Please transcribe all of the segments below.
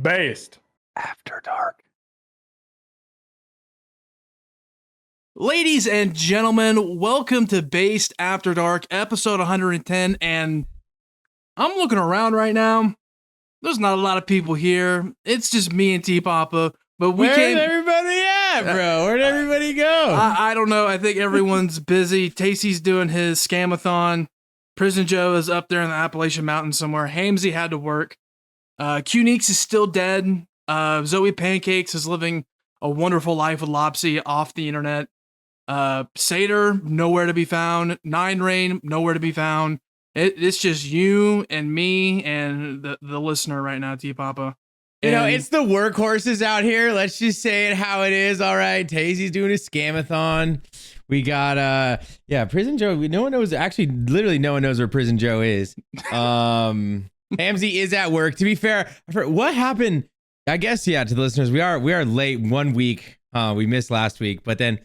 Based After Dark. Ladies and gentlemen, welcome to Based After Dark, episode 110. And I'm looking around right now. There's not a lot of people here. It's just me and T-Papa. But Where's everybody at, bro? Where'd everybody go? I don't know. I think everyone's busy. Tacey's doing his scamathon. Prison Joe is up there in the Appalachian Mountains somewhere. Hamsey had to work. Q-Neeks is still dead. Zoe Pancakes is living a wonderful life with Lopsy off the internet. Satyr, nowhere to be found. Nine Rain, nowhere to be found. It's just you and me and the listener right now, T-Papa. You know, it's the workhorses out here. Let's just say it how it is. All right, Tazy's doing a scamathon. We got Prison Joe. No one knows, actually, literally no one knows where Prison Joe is. Hamsey is at work. To be fair, what happened? I guess to the listeners, we are late 1 week. We missed last week, but then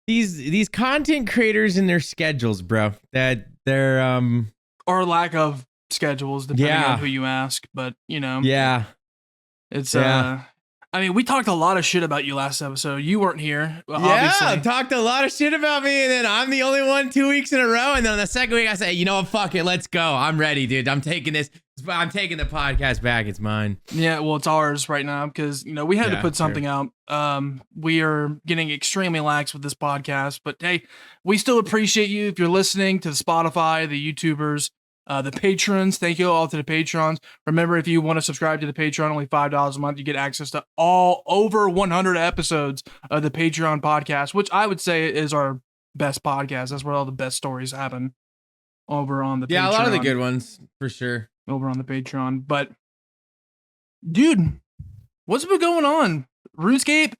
these content creators and their schedules, bro. That they're or lack of schedules, depending on who you ask. But you know, it's I mean, we talked a lot of shit about you last episode. You weren't here, obviously. Talked a lot of shit about me, and then I'm the only one 2 weeks in a row. And then on the second week, I say, you know what, fuck it, let's go. I'm ready, dude. I'm taking this. I'm taking the podcast back. It's mine. Yeah, well, it's ours right now because, you know, we had to put something out. We are getting extremely lax with this podcast, but hey, we still appreciate you if you're listening to the Spotify, the YouTubers, the patrons. Thank you all to the patrons. Remember, if you want to subscribe to the Patreon, only $5 a month, you get access to all over 100 episodes of the Patreon podcast, which I would say is our best podcast. That's where all the best stories happen over on the Patreon. Yeah, a lot of the good ones, for sure. Over on the Patreon. But, dude, what's been going on? RuneScape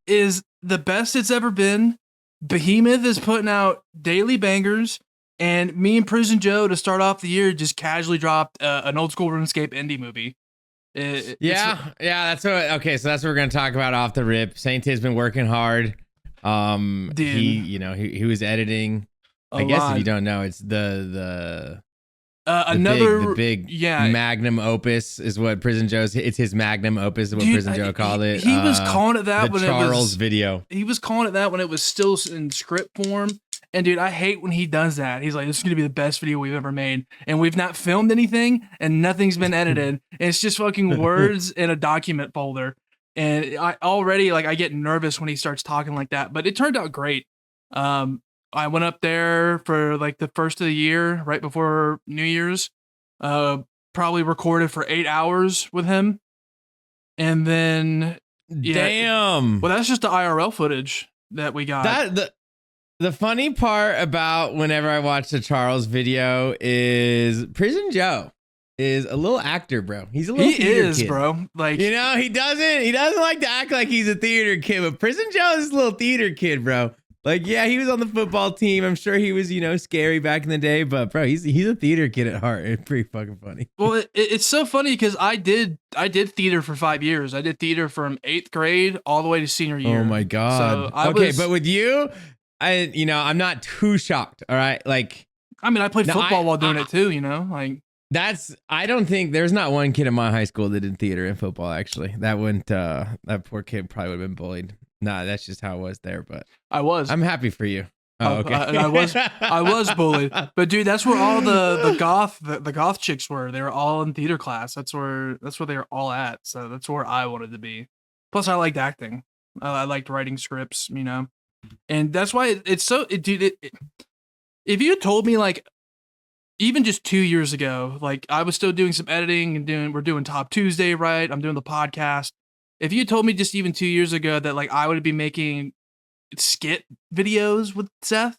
is the best it's ever been. Behemoth is putting out daily bangers. And me and Prison Joe, to start off the year, just casually dropped an old school RuneScape indie movie. That's what. Okay, so that's what we're gonna talk about off the rip. Saint has been working hard. Dude, he was editing. I guess if you don't know, it's the big Magnum Opus is what Prison Joe's. It's his Magnum Opus is what Prison Joe called it. He was calling it that when Charles it was video. He was calling it that when it was still in script form. And dude, I hate when he does that. He's like, this is going to be the best video we've ever made. And we've not filmed anything and nothing's been edited. And it's just fucking words in a document folder. And I get nervous when he starts talking like that, but it turned out great. I went up there for like the first of the year, right before New Year's, probably recorded for 8 hours with him. And then, damn. Well, that's just the IRL footage that we got. The funny part about whenever I watch the Charles video is Prison Joe is a little actor, bro. He's a little theater kid, bro. Like, you know, he doesn't like to act like he's a theater kid, but Prison Joe is a little theater kid, bro. Like, yeah, he was on the football team. I'm sure he was, scary back in the day, but bro, he's a theater kid at heart. It's pretty fucking funny. Well, it's so funny because I did theater for 5 years. I did theater from 8th grade all the way to senior year. Oh my God. So but with you, I'm not too shocked. All right. Like, I mean, I played football while doing it too, like I don't think there's not one kid in my high school that did theater and football. Actually, that poor kid probably would have been bullied. Nah, that's just how it was there. But I'm happy for you. Oh, okay. I was bullied, but dude, that's where all the goth chicks were. They were all in theater class. That's where they were all at. So that's where I wanted to be. Plus, I liked acting. I liked writing scripts, And that's why it's so, dude. If you had told me, like, even just 2 years ago, like I was still doing some editing and we're doing Top Tuesday, right? I'm doing the podcast. If you told me just even 2 years ago that like I would be making skit videos with Seth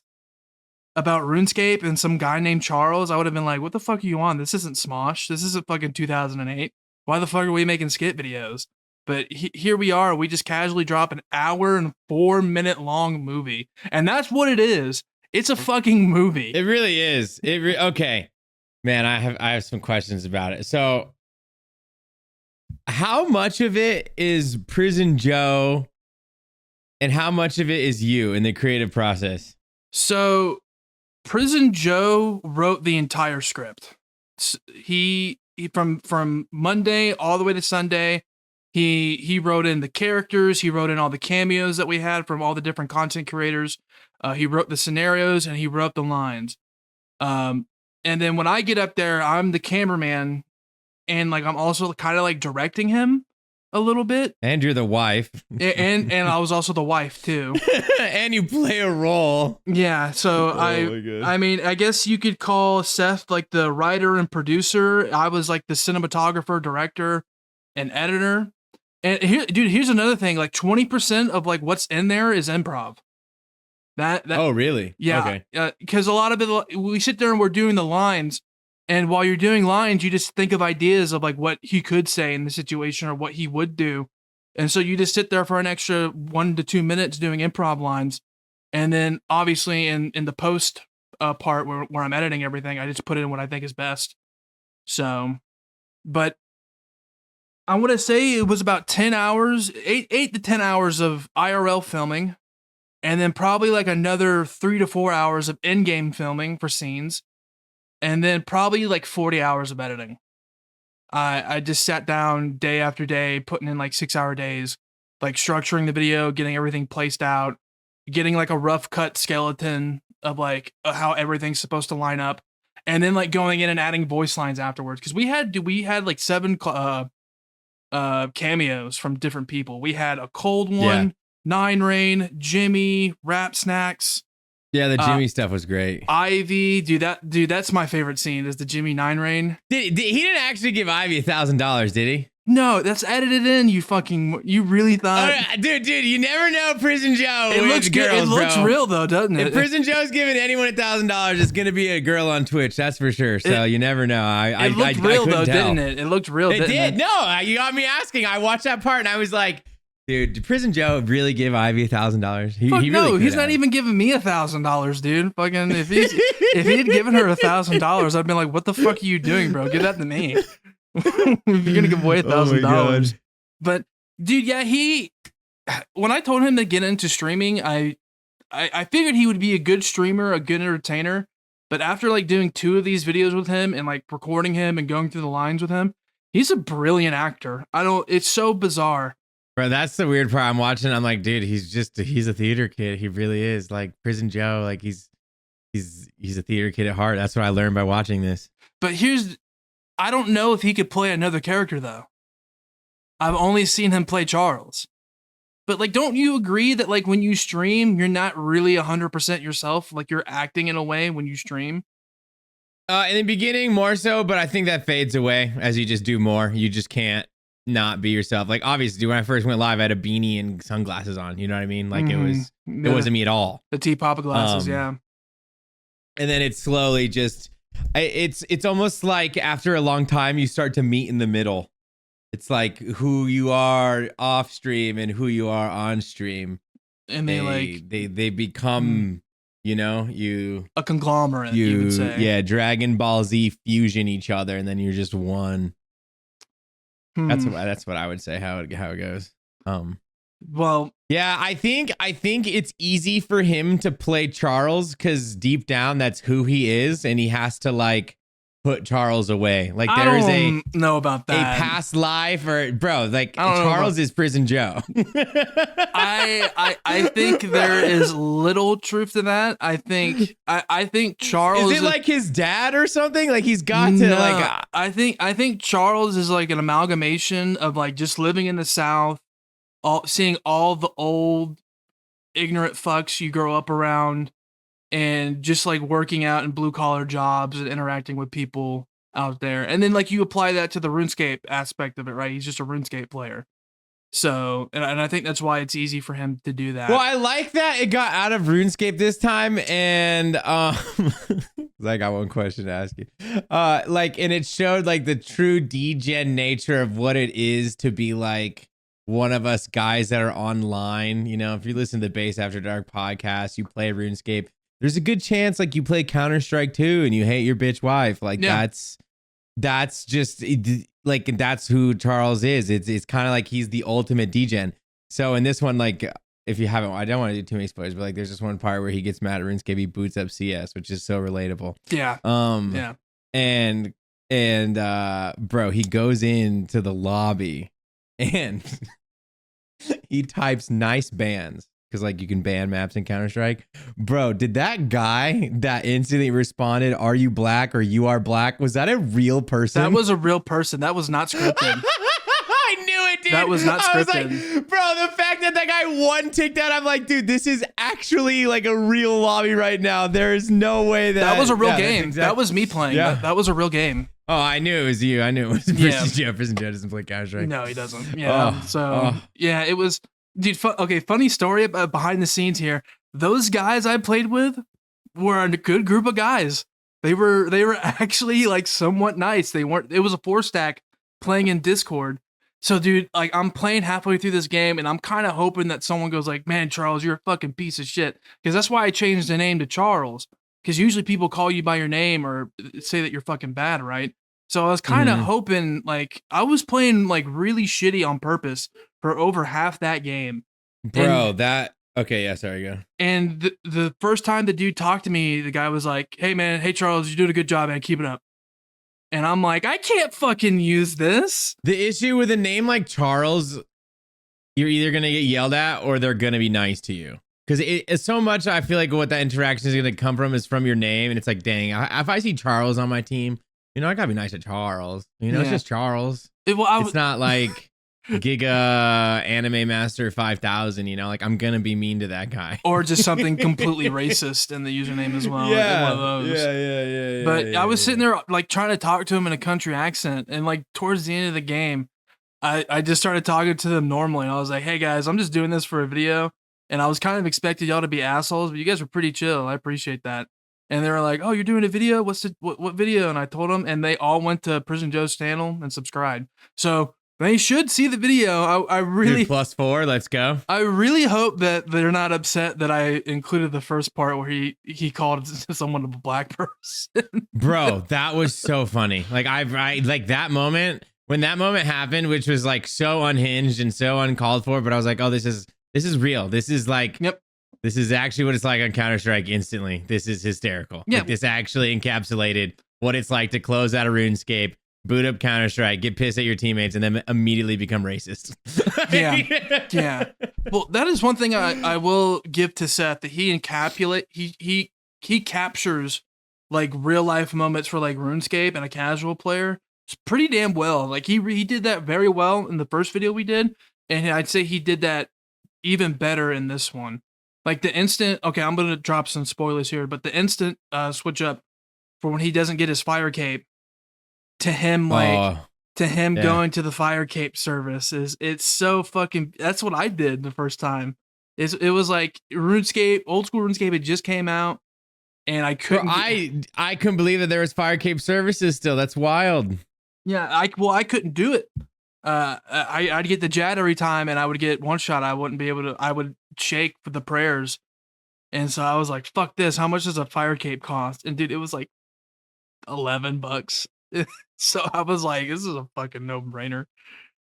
about RuneScape and some guy named Charles, I would have been like, "What the fuck are you on? This isn't Smosh. This isn't fucking 2008. Why the fuck are we making skit videos?" But here we are. We just casually drop an hour and 4 minute long movie. And that's what it is. It's a fucking movie. It really is. Okay. Man, I have some questions about it. So how much of it is Prison Joe and how much of it is you in the creative process? So Prison Joe wrote the entire script. He from Monday all the way to Sunday, He wrote in the characters, he wrote in all the cameos that we had from all the different content creators. He wrote the scenarios and he wrote the lines. And then when I get up there, I'm the cameraman, and like I'm also kind of like directing him a little bit. And you're the wife. And I was also the wife too. And you play a role. Yeah, so I mean, I guess you could call Seth like the writer and producer. I was like the cinematographer, director, and editor. And here, dude, here's another thing. Like 20% of like what's in there is improv. That oh, really? Yeah. Because a lot of it, we sit there and we're doing the lines. And while you're doing lines, you just think of ideas of like what he could say in the situation or what he would do. And so you just sit there for an extra 1 to 2 minutes doing improv lines. And then obviously in the post part where I'm editing everything, I just put in what I think is best. So, but I want to say it was about 10 hours, 8 to 10 hours of IRL filming. And then probably like another 3 to 4 hours of in-game filming for scenes. And then probably like 40 hours of editing. I just sat down day after day, putting in like 6-hour days, like structuring the video, getting everything placed out, getting like a rough cut skeleton of like how everything's supposed to line up. And then like going in and adding voice lines afterwards. Cause we had like 7 cameos from different people. We had a cold one. 9 Rain, Jimmy, Rap Snacks. Yeah, the Jimmy stuff was great. Ivy, dude, that's my favorite scene is the Jimmy 9 Rain. He didn't actually give Ivy $1,000, did he? No, that's edited in. You really thought, dude, you never know. Prison Joe. It looks good. It looks real though, doesn't it? If Prison Joe's giving anyone $1,000, it's gonna be a girl on Twitch. That's for sure. So you never know. It looked real though, didn't it? It looked real. It did. No, you got me asking. I watched that part and I was like, dude, did Prison Joe really give Ivy $1,000? He really no, he's not even giving me $1,000, dude. Fucking if he had given her $1,000, I'd been like, what the fuck are you doing, bro? Give that to me. You're gonna give away $1,000. But dude, yeah, when I told him to get into streaming, I figured he would be a good streamer, a good entertainer. But after like doing 2 of these videos with him and like recording him and going through the lines with him, he's a brilliant actor. It's so bizarre. Bro, that's the weird part. I'm watching. I'm like, dude, he's a theater kid. He really is. Like Prison Joe, like he's a theater kid at heart. That's what I learned by watching this. But I don't know if he could play another character though. I've only seen him play Charles. But like, don't you agree that like when you stream, you're not really 100% yourself? Like you're acting in a way when you stream? In the beginning, more so, but I think that fades away as you just do more. You just can't not be yourself. Like obviously when I first went live, I had a beanie and sunglasses on. You know what I mean? Like it wasn't me at all. The T-Papa glasses, yeah. And then it's slowly just, it's almost like after a long time, you start to meet in the middle. It's like who you are off stream and who you are on stream. And they become, you know, a conglomerate, you would say. Yeah, Dragon Ball Z fusion each other, and then you're just one. That's what I would say how it goes. Well, yeah, I think it's easy for him to play Charles because deep down that's who he is, and he has to like put Charles away. Like there is a know about that a past life, or bro, like Charles is Prison Joe. I think there is little truth to that. I think Charles is it like his dad or something? Like he's got to like. I think Charles is like an amalgamation of like just living in the South, seeing all the old ignorant fucks you grow up around. And just like working out in blue collar jobs and interacting with people out there. And then like you apply that to the RuneScape aspect of it, right? He's just a RuneScape player. So, and I think that's why it's easy for him to do that. Well, I like that it got out of RuneScape this time. And I got one question to ask you. And it showed like the true degen nature of what it is to be like one of us guys that are online. You know, if you listen to the Base After Dark podcast, you play RuneScape, there's a good chance like you play Counter-Strike 2 and you hate your bitch wife. Like that's just like that's who Charles is. It's kind of like he's the ultimate degen. So in this one, like if you haven't, I don't want to do too many spoilers, but like there's just one part where he gets mad at RuneScape, he boots up CS, which is so relatable. Yeah. And bro, he goes into the lobby and he types nice bands because like you can ban maps in Counter-Strike. Bro, did that guy that instantly responded, "Are you black?" or "You are black"? Was that a real person? That was a real person. That was not scripted. I knew it, dude. That was not scripted. I was like, bro, the fact that guy one ticked out, I'm like, dude, this is actually like a real lobby right now. There is no way that was a real game. That was me playing. Yeah. That was a real game. Oh, I knew it was you. I knew it was Prison Joe. Prison Joe doesn't play Counter-Strike. No, he doesn't. Yeah. Yeah, it was, dude. Okay, funny story about behind the scenes here. Those guys I played with were a good group of guys. They were actually like somewhat nice. They weren't. It was a 4-stack playing in Discord. So, dude, like I'm playing halfway through this game, and I'm kind of hoping that someone goes like, "Man, Charles, you're a fucking piece of shit," because that's why I changed the name to Charles. Because usually people call you by your name or say that you're fucking bad, right? So I was kind of hoping, like, I was playing like really shitty on purpose for over half that game. Bro, okay, yeah, sorry, go. And the first time the dude talked to me, the guy was like, "Hey man, hey Charles, you're doing a good job, man. Keep it up." And I'm like, I can't fucking use this. The issue with a name like Charles, you're either going to get yelled at or they're going to be nice to you. Because it's so much, I feel like what that interaction is going to come from is from your name. And it's like, dang, if I see Charles on my team, you know, I got to be nice to Charles. You know, it's just Charles. It's not like Giga Anime Master 5000, you know, like I'm going to be mean to that guy. Or just something completely racist in the username as well. Yeah. Like one of those. Yeah. But I was sitting there like trying to talk to him in a country accent. And like towards the end of the game, I just started talking to them normally. And I was like, "Hey guys, I'm just doing this for a video." And I was kind of expecting y'all to be assholes, but you guys were pretty chill. I appreciate that. And they were like, "Oh, you're doing a video? What video?" And I told them, and they all went to Prison Joe's channel and subscribed. So they should see the video. I really Dude, +4, let's go. I really hope that they're not upset that I included the first part where he called someone a black person. Bro, that was so funny. Like I like that moment when that moment happened, which was like so unhinged and so uncalled for. But I was like, oh, this is real. This is like, this is actually what it's like on Counter-Strike instantly. This is hysterical. Yeah. Like, this actually encapsulated what it's like to close out a RuneScape, boot up Counter-Strike, get pissed at your teammates, and then immediately become racist. Yeah. Well, that is one thing I will give to Seth, that he captures like real life moments for like RuneScape and a casual player. It's pretty damn well. Like he did that very well in the first video we did, and I'd say he did that even better in this one. Like the instant, okay, I'm gonna drop some spoilers here, but the instant switch up for when he doesn't get his fire cape to him going to the fire cape service it's so fucking, that's what I did the first time. It was like RuneScape, old school RuneScape had just came out, and I couldn't. I couldn't believe that there was fire cape services still. That's wild. Yeah, I couldn't do it. I'd get the Jad every time, and I would get one shot. I wouldn't be able to. I would shake for the prayers, and so I was like, "Fuck this! How much does a fire cape cost?" And dude, it was like $11. So I was like, "This is a fucking no brainer."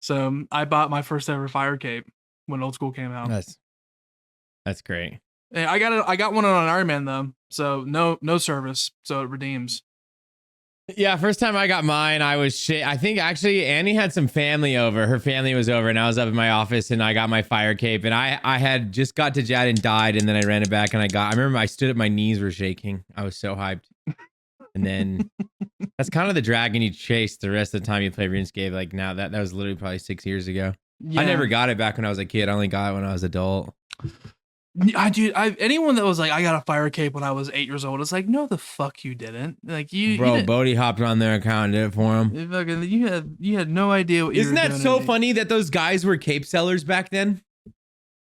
So I bought my first ever fire cape when old school came out. That's great. And I got one on Iron Man though, so no service, so it redeems. Yeah, first time I got mine, I was shit. I think actually Annie had some family over. Her family was over, and I was up in my office, and I got my fire cape, and I had just got to Jad and died, and then I ran it back, and I remember I stood up, my knees were shaking. I was so hyped. And then that's kind of the dragon you chase the rest of the time you play RuneScape. Like now that was literally probably 6 years ago. Yeah. I never got it back when I was a kid. I only got it when I was adult. Anyone that was like, I got a fire cape when I was 8 years old, it's like, no, the fuck you didn't. Like Bro, Bodie hopped on their account and did it for him. You had no idea what you Isn't were that doing. so funny that those guys were cape sellers back then?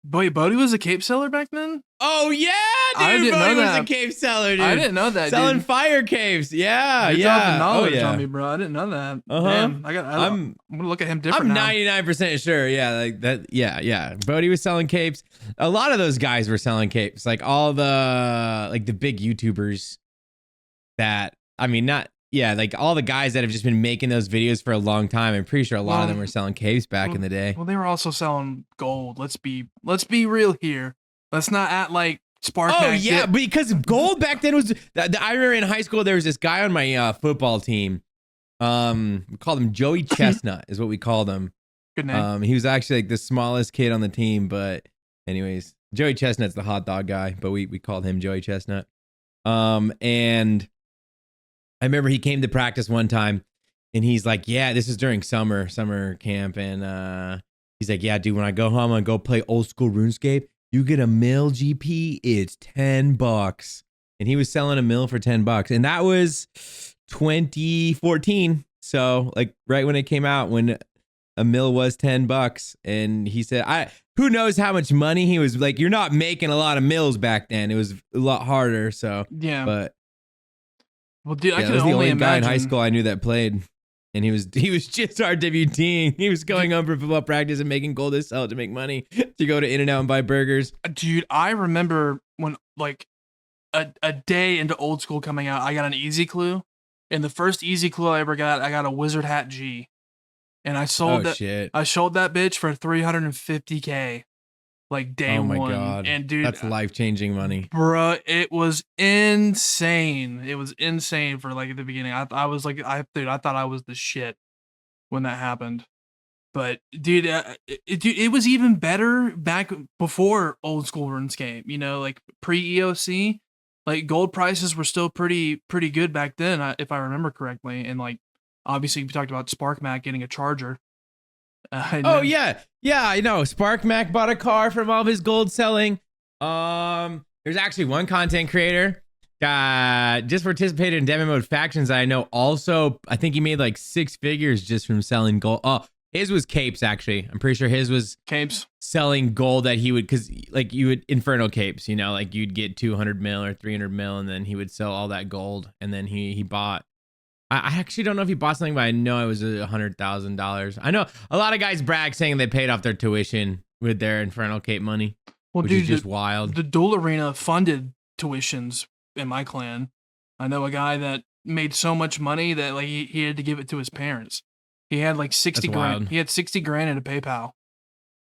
Boy, Bodie was a cape seller back then? Oh yeah, dude. I didn't know that. Was a cape seller, dude. I didn't know that. Selling dude. fire capes. Yeah, You're yeah. dropping knowledge on me, bro. I didn't know that. Damn, I'm gonna look at him different. I'm 99% sure. Yeah, like that. Yeah. Bodie was selling capes. A lot of those guys were selling capes. Like all the big YouTubers. Like all the guys that have just been making those videos for a long time. I'm pretty sure a lot of them were selling capes back in the day. Well, they were also selling gold. Let's be real here. Let's not act like Spark. Oh yeah, because gold back then was. I remember in high school there was this guy on my football team. We called him Joey Chestnut, is what we called him. Good name. He was actually like the smallest kid on the team, but anyways, Joey Chestnut's the hot dog guy, but we called him Joey Chestnut. And I remember he came to practice one time and he's like, yeah, this is during summer camp. And he's like, yeah, dude, when I go home, I'm gonna go play old school RuneScape. You get a mil GP, it's $10. And he was selling a mil for $10. And that was 2014. So like right when it came out, when a mil was $10. And he said, who knows how much money he was like, you're not making a lot of mils back then. It was a lot harder. So Yeah. but Well, dude, I yeah, can that was the only only guy in imagine. high school I knew that played. And he was just RWTing. He was going home for football practice and making gold to sell to make money to go to In-N-Out and buy burgers. Dude, I remember when like a day into old school coming out, I got an easy clue. And the first easy clue I ever got, I got a wizard hat G. And I sold that Shit. I sold that bitch for $350K like day Oh my one. God. And dude, That's life-changing money. bro, it was insane. It was insane for like at the beginning. I was like, I thought I was the shit when that happened. But dude, it was even better back before old school RuneScape. You know, like pre EOC, like gold prices were still pretty good back then, if I remember correctly. And like, obviously, we talked about SparkMac getting a charger. Oh yeah, I know. Spark Mac bought a car from all of his gold selling. There's actually one content creator that just participated in demo mode factions that I know. Also, I think he made like 6 figures just from selling gold. Oh, his was capes actually. I'm pretty sure his was capes selling gold that he would, because like you would infernal capes. You know, like you'd get 200 mil or 300 mil, and then he would sell all that gold, and then he bought. I actually don't know if he bought something, but I know it was $100,000. I know a lot of guys brag saying they paid off their tuition with their Infernal Cape money, which is just wild. The Duel Arena funded tuitions in my clan. I know a guy that made so much money that like he had to give it to his parents. He had like 60 grand. Wild. He had 60 grand in a PayPal,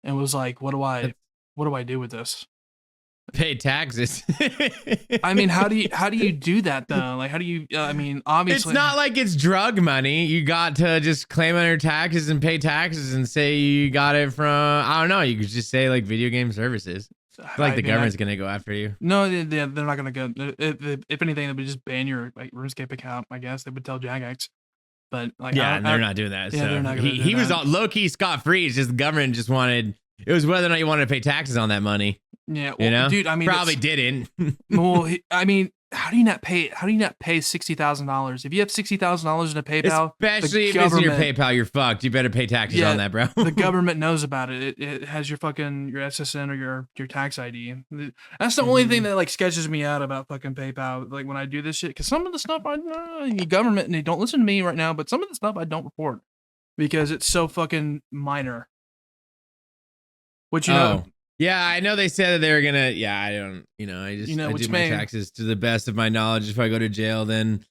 and was like, "What do I do with this?" Pay taxes. I mean, how do you do that though? Like, how do you? I mean, obviously, it's not like it's drug money. You got to just claim on your taxes and pay taxes and say you got it from. I don't know. You could just say like video game services. I feel like the government's gonna go after you. No, they're not gonna go. If anything, they would just ban your like RuneScape account. I guess they would tell Jagex. But like, yeah, they're not doing that. Yeah, so they're not gonna do he that. was low key scot free. It's just the government just wanted. It was whether or not you wanted to pay taxes on that money. Yeah, well, you know, dude. I mean, probably didn't. Well, I mean, how do you not pay $60,000 if you have $60,000 in a PayPal? Especially if it's in your PayPal, you're fucked. You better pay taxes on that, bro. The government knows about it. It has your fucking your SSN or your tax ID. That's the only thing that like sketches me out about fucking PayPal. Like when I do this shit, because some of the stuff the government, and they don't listen to me right now, but some of the stuff I don't report because it's so fucking minor. Which you know. Yeah, I know they said that they were gonna. Yeah, I don't. You know, I just I do my taxes to the best of my knowledge. If I go to jail, then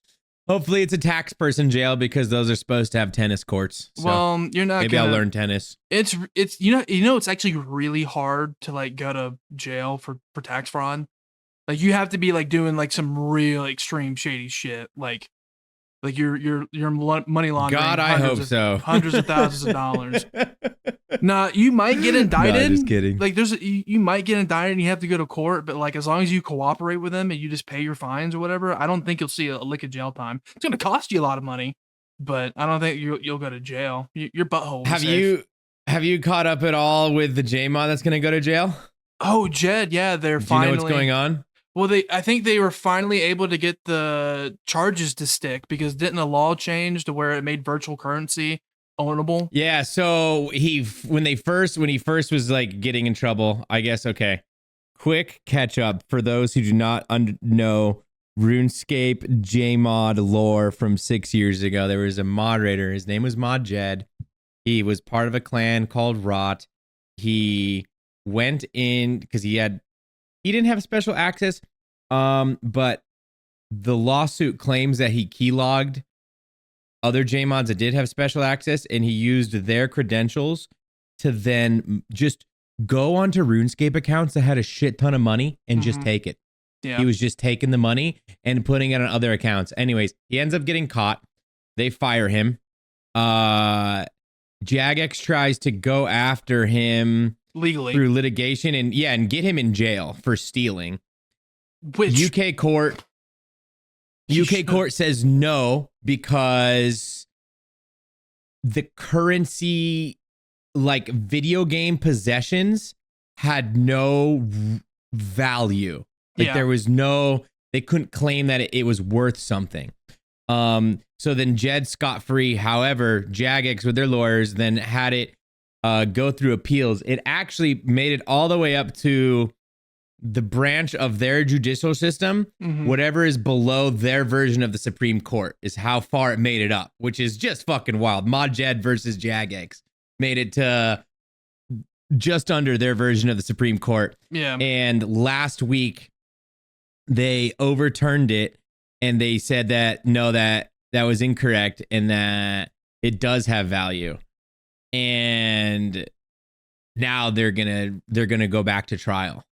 hopefully it's a tax person jail, because those are supposed to have tennis courts. So well, you're not. Maybe I'll learn tennis. It's you know it's actually really hard to like go to jail for tax fraud. Like you have to be like doing like some real extreme shady shit. Like you're money laundering. God, I hope so. Hundreds of thousands of dollars. Nah, you might get indicted. No, just kidding. Like you might get indicted and you have to go to court, but like as long as you cooperate with them and you just pay your fines or whatever, I don't think you'll see a lick of jail time. It's gonna cost you a lot of money, but I don't think you'll go to jail. Your butthole. Have you caught up at all with the JMod that's gonna go to jail? Oh, Jed, yeah, they're finally. Do you know what's going on? Well, I think they were finally able to get the charges to stick, because didn't the law change to where it made virtual currency ownable? Yeah, so when he first was like getting in trouble, I guess. Okay, quick catch up for those who do not know RuneScape JMod lore from 6 years ago. There was a moderator. His name was Mod Jed. He was part of a clan called Rot. He went in because he didn't have special access, but the lawsuit claims that he keylogged other JMods that did have special access, and he used their credentials to then just go onto RuneScape accounts that had a shit ton of money and just take it. Yeah. He was just taking the money and putting it on other accounts. Anyways, he ends up getting caught. They fire him. Jagex tries to go after him legally through litigation and get him in jail for stealing. Which UK court says no because the currency, like video game possessions, had no value. Like there was no, they couldn't claim that it was worth something. So then Jed scot-free. However, Jagex with their lawyers then had it go through appeals. It actually made it all the way up to the branch of their judicial system. Whatever is below their version of the Supreme Court is how far it made it up, which is just fucking wild. Mod Jed versus Jagex made it to just under their version of the Supreme Court. Yeah. And last week they overturned it and they said that no, that was incorrect and that it does have value. And now they're gonna go back to trial.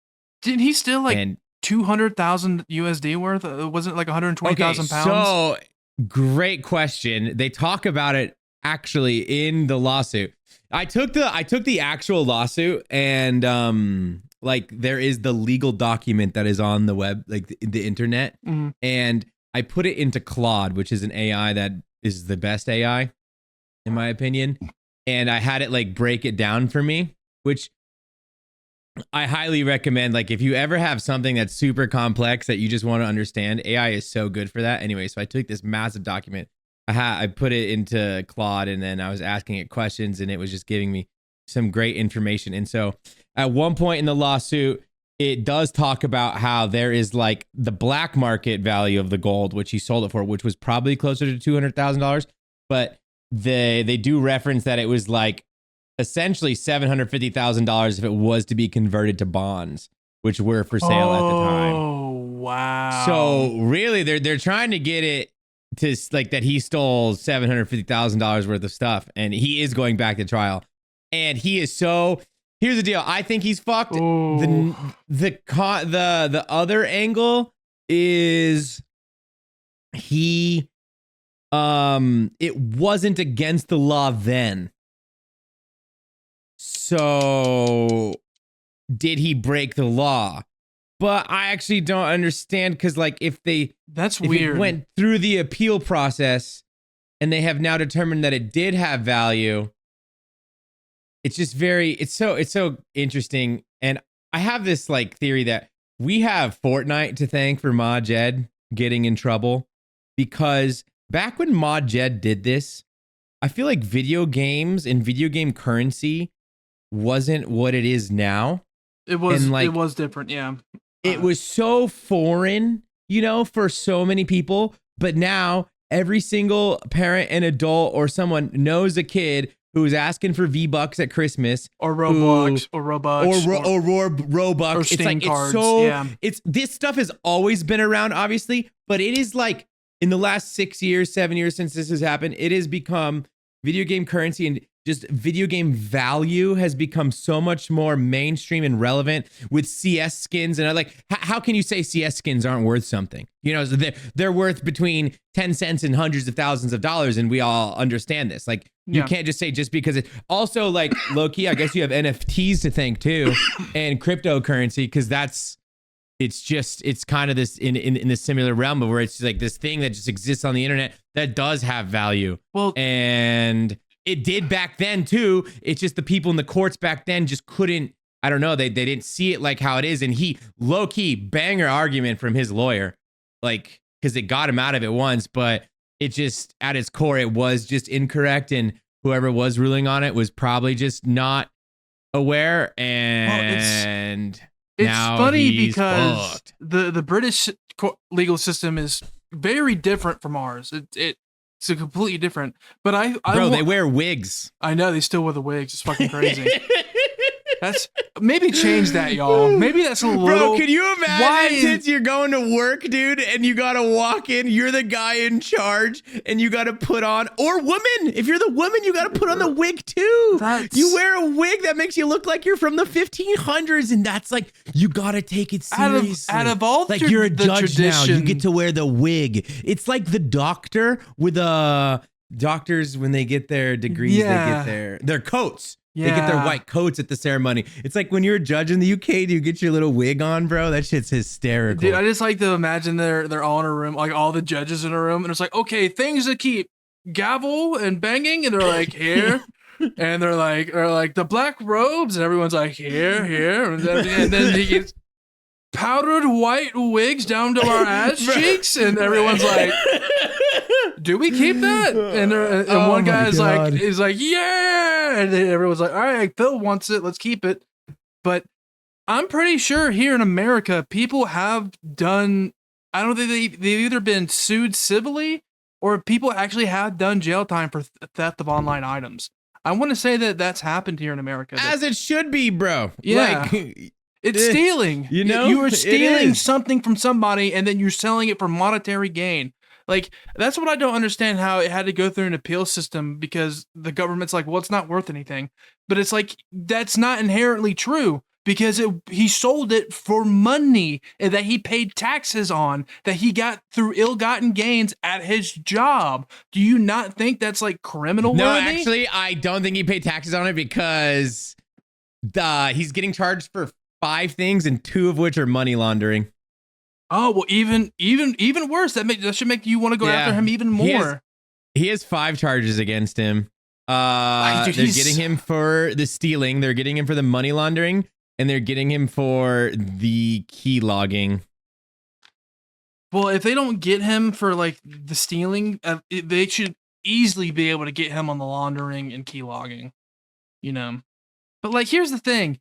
Didn't he steal like 200,000 USD worth? Wasn't it like 120,000 pounds? So great question. They talk about it actually in the lawsuit. I took the actual lawsuit and like there is the legal document that is on the web, like the internet, and I put it into Claude, which is an AI that is the best AI in my opinion, and I had it like break it down for me, which I highly recommend. Like if you ever have something that's super complex that you just want to understand, AI is so good for that. Anyway, so I took this massive document, I put it into Claude, and then I was asking it questions, and it was just giving me some great information. And so at one point in the lawsuit, it does talk about how there is like the black market value of the gold, which he sold it for, which was probably closer to $200,000. But they do reference that it was like essentially $750,000 if it was to be converted to bonds, which were for sale at the time. Oh, wow. So really they're trying to get it to like that he stole $750,000 worth of stuff, and he is going back to trial. And he is so, here's the deal. I think he's fucked. The other angle is he it wasn't against the law then. So did he break the law? But I actually don't understand, because like if weird. It went through the appeal process and they have now determined that it did have value, it's just it's so interesting. And I have this like theory that we have Fortnite to thank for Mod Jed getting in trouble, because back when Mod Jed did this, I feel like video games and video game currency wasn't what it is now. It was different, yeah. It was so foreign, you know, for so many people. But now every single parent and adult or someone knows a kid who's asking for V-Bucks at Christmas, or Robux, or Robux, or Robux. Or it's Steam like cards, it's so yeah. it's this stuff has always been around, obviously, but it is like in the last 6 years, 7 years since this has happened, it has become video game currency, and just video game value has become so much more mainstream and relevant with CS skins. And I like, how can you say CS skins aren't worth something? You know, they're worth between 10 cents and hundreds of thousands of dollars. And we all understand this. Like, you can't just say just because it also, like, low key, I guess you have NFTs to thank too, and cryptocurrency, because it's kind of this in the similar realm of where it's like this thing that just exists on the internet that does have value. Well, and it did back then too. It's just the people in the courts back then just couldn't, I don't know, they didn't see it like how it is. And he low key banger argument from his lawyer, like, because it got him out of it once, but it just at its core, it was just incorrect. And whoever was ruling on it was probably just not aware. And it's now funny he's because fucked. the British legal system is very different from ours. It's a completely different. But they wear wigs. I know they still wear the wigs. It's fucking crazy. That's maybe change that, y'all. Maybe that's a little. Bro, can you imagine since you're going to work, dude, and you gotta walk in, you're the guy in charge, and you gotta put on, or woman, if you're the woman, you gotta put on the wig too. You wear a wig that makes you look like you're from the 1500s, and that's like, you gotta take it seriously. Out of all like you're a judge now, you get to wear the wig. It's like the doctor with a doctors, when they get their degrees, they get their coats. They get their white coats at the ceremony. It's like when you're a judge in the UK, do you get your little wig on, bro? That shit's hysterical. Dude, I just like to imagine they're all in a room, like all the judges in a room, and it's like, okay, things to keep: gavel and banging, and they're like here, and they're like the black robes, and everyone's like here, and then he gets powdered white wigs down to our ass cheeks, and everyone's like, do we keep that? And one guy is like, yeah, and then everyone's like, all right, Phil wants it, let's keep it. But I'm pretty sure here in America, people have done, I don't think they've either been sued civilly or people actually have done jail time for theft of online items. I want to say that that's happened here in America. As it should be, bro. Yeah. Like, it's stealing. You know, you are stealing something from somebody and then you're selling it for monetary gain. Like, that's what I don't understand, how it had to go through an appeal system, because the government's like, well, it's not worth anything. But it's like, that's not inherently true, because he sold it for money and that he paid taxes on, that he got through ill-gotten gains at his job. Do you not think that's like criminal worthy? No, actually, I don't think he paid taxes on it, because he's getting charged for 5 things and 2 of which are money laundering. Oh, well, even worse. That should make you want to go after him even more. He has 5 charges against him. They're getting him for the stealing. They're getting him for the money laundering, and they're getting him for the key logging. Well, if they don't get him for like the stealing, they should easily be able to get him on the laundering and key logging, you know. But like, here's the thing.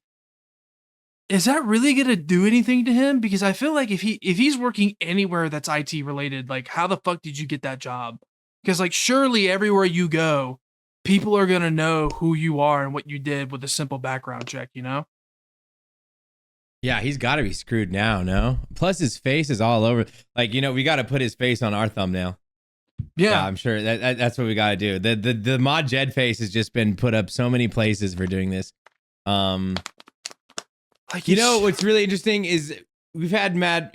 Is that really going to do anything to him? Because I feel like if he's working anywhere that's IT related, like, how the fuck did you get that job? Because like, surely everywhere you go, people are going to know who you are and what you did with a simple background check, you know? Yeah, he's got to be screwed now, no? Plus his face is all over. Like, you know, we got to put his face on our thumbnail. Yeah, I'm sure that's what we got to do. The Mod Jed face has just been put up so many places for doing this. Like, you know what's really interesting is you've had Mod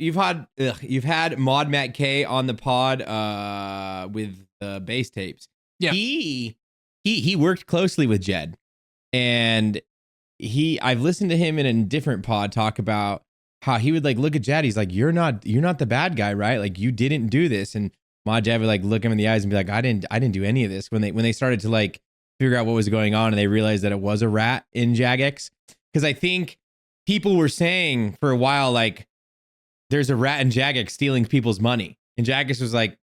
Matt K on the pod with the bass tapes. Yeah, he worked closely with Jed, and I've listened to him in a different pod talk about how he would like look at Jed. He's like, you're not the bad guy, right? Like, you didn't do this. And Mod Jed would like look him in the eyes and be like, I didn't do any of this. When they started to like figure out what was going on, and they realized that it was a rat in Jagex, because I think people were saying for a while, like, there's a rat in Jagex stealing people's money. And Jagex was like,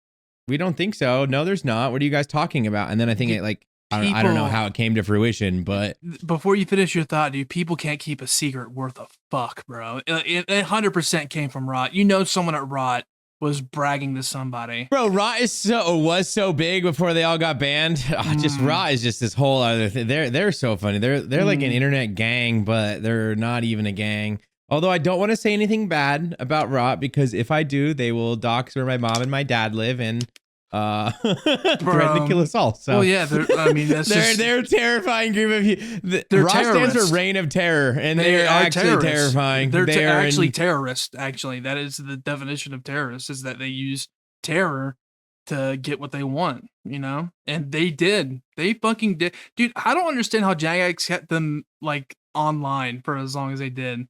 we don't think so. No, there's not. What are you guys talking about? And then I think it like, I don't know how it came to fruition, but before you finish your thought, dude, people can't keep a secret worth a fuck, bro. It 100% came from Rot. You know, someone at Rot was bragging to somebody. Bro, Rot was so big before they all got banned. Just Rot is just this whole other thing. They're so funny. They're like an internet gang, but they're not even a gang. Although I don't want to say anything bad about Rot, because if I do, they will dox where my mom and my dad live and threaten to kill us all. So, well, yeah, they're a terrifying group of you. They're Rot stands for Reign of Terror, and they are actually terrifying. They're actually terrorists. Actually, that is the definition of terrorists: is that they use terror to get what they want. You know, and they did. They fucking did, dude. I don't understand how Jagex kept them like online for as long as they did.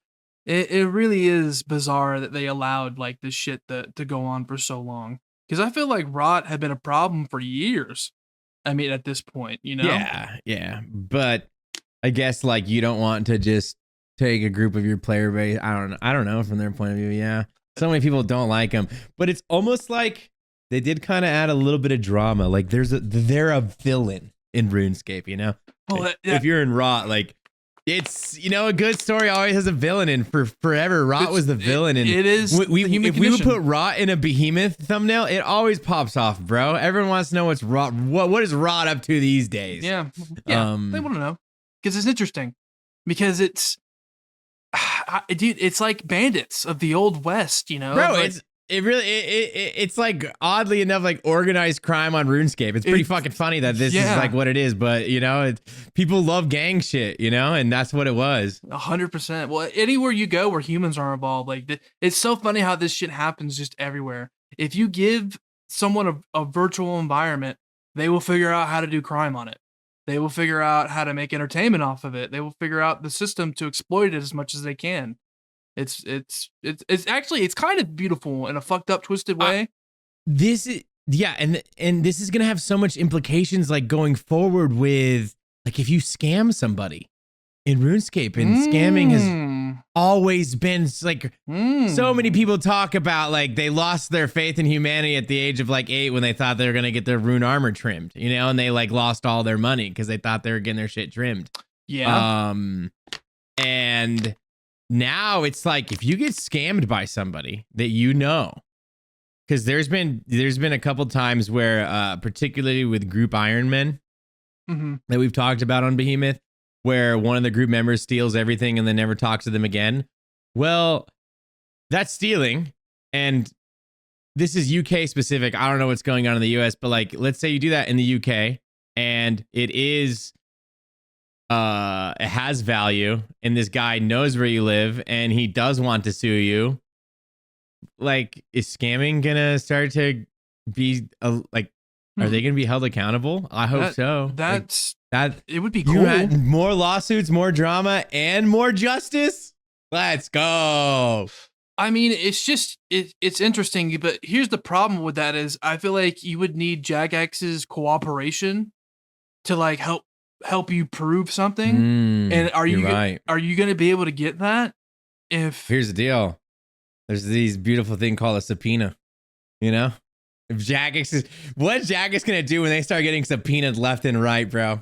It really is bizarre that they allowed like this shit to go on for so long. Because I feel like Rot had been a problem for years. I mean, at this point, you know? Yeah. But I guess like you don't want to just take a group of your player base. I don't know from their point of view. Yeah. So many people don't like them. But it's almost like they did kind of add a little bit of drama. Like they're a villain in RuneScape, you know? Well, if you're in Rot, like, it's, you know, a good story always has a villain, and for forever Rot was the villain. And it is if we would put Rot in a behemoth thumbnail, it always pops off, bro. Everyone wants to know what's Rot. What is Rot up to these days? Yeah, they want to know, because it's interesting, because it's dude, it's like bandits of the old west, you know, bro. Like, it's like, oddly enough, like organized crime on RuneScape. It's pretty fucking funny that this is like what it is, but you know, people love gang shit, you know, and that's what it was. 100%. Well, anywhere you go where humans are involved, like it's so funny how this shit happens just everywhere. If you give someone a virtual environment they will figure out how to do crime on it. They will figure out how to make entertainment off of it. They will figure out the system to exploit it as much as they can. It's actually, it's kind of beautiful in a fucked up, twisted way. This is, yeah, and this is gonna have so much implications, like going forward with, like, if you scam somebody in RuneScape, and scamming has always been like, so many people talk about, like, they lost their faith in humanity at the age of like 8 when they thought they were gonna get their rune armor trimmed, you know, and they like lost all their money because they thought they were getting their shit trimmed. Yeah. And now it's like, if you get scammed by somebody that you know, because there's been a couple times where, particularly with group Ironmen that we've talked about on Behemoth, where one of the group members steals everything and then never talks to them again. Well, that's stealing, and this is UK specific. I don't know what's going on in the US, but like, let's say you do that in the UK, and it has value, and this guy knows where you live, and he does want to sue you. Like, is scamming gonna start to be like, are they gonna be held accountable? I hope so. That's that. It would be cool. More lawsuits, more drama, and more justice. Let's go. I mean, it's just it's interesting, but here's the problem with that is I feel like you would need Jagex's cooperation to like help you prove something. And are you going to be able to get that? If here's the deal, there's these beautiful thing called a subpoena. You know, if Jagex is, what Jagex gonna do when they start getting subpoenaed left and right, bro?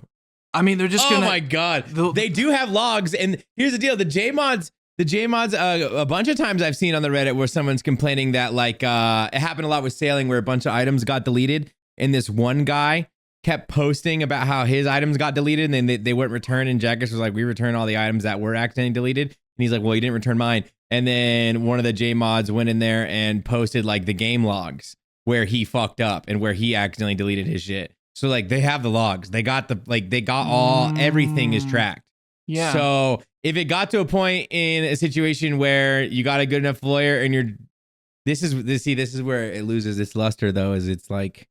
I mean, they're just gonna. Oh my god, they do have logs, and here's the deal: the J mods. A bunch of times I've seen on the Reddit where someone's complaining that like it happened a lot with sailing, where a bunch of items got deleted, and this one guy kept posting about how his items got deleted and then they weren't returned, and Jagex was like, we return all the items that were accidentally deleted, and he's like, well, you didn't return mine. And then one of the J mods went in there and posted like the game logs where he fucked up and where he accidentally deleted his shit. So like, they have the logs, they got all everything is tracked. Yeah. So if it got to a point in a situation where you got a good enough lawyer and this is where it loses its luster though, is it's like,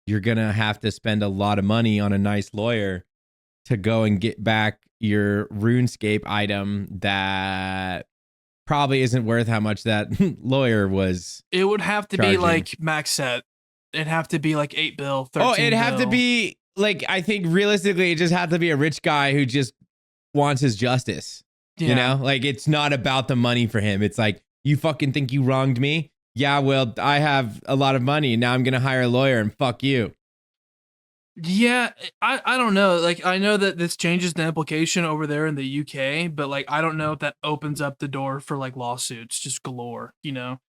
you're gonna have to spend a lot of money on a nice lawyer to go and get back your RuneScape item that probably isn't worth how much that lawyer was. It would have to be like max set. It'd have to be like 8 bill, 13 Oh, it'd have to be like, I think realistically, it just had to be a rich guy who just wants his justice. Yeah. You know, like, it's not about the money for him. It's like, you fucking think you wronged me? Yeah, well, I have a lot of money and now I'm gonna hire a lawyer and fuck you. Yeah, I don't know. Like, I know that this changes the implication over there in the UK, but like, I don't know if that opens up the door for like lawsuits just galore, you know?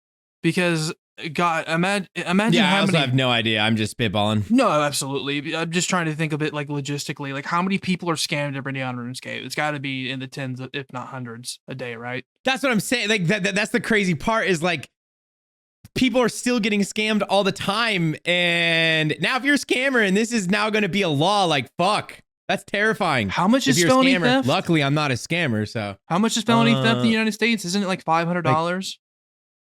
Because God, imagine yeah, how I also many. have no idea. I'm just spitballing. No, absolutely. I'm just trying to think of it like logistically. Like, how many people are scammed every day on RuneScape? It's got to be in the tens, if not hundreds, a day, right? That's what I'm saying. Like, that's the crazy part, is like, people are still getting scammed all the time. And now if you're a scammer and this is now going to be a law, like, fuck, that's terrifying. How much is felony theft? Luckily, I'm not a scammer, so. How much is felony theft in the United States? Isn't it like $500? Like,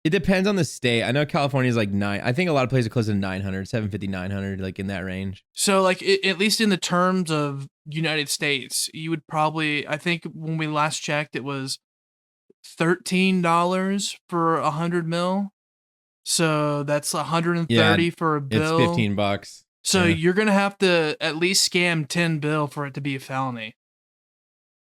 it depends on the state. I know California is like 9. I think a lot of places are close to 900, 750, 900, like in that range. So like, at least in the terms of United States, you would probably, I think when we last checked, it was $13 for 100 mil. So that's 130 for a bill. It's $15. So you're going to have to at least scam 10 bill for it to be a felony.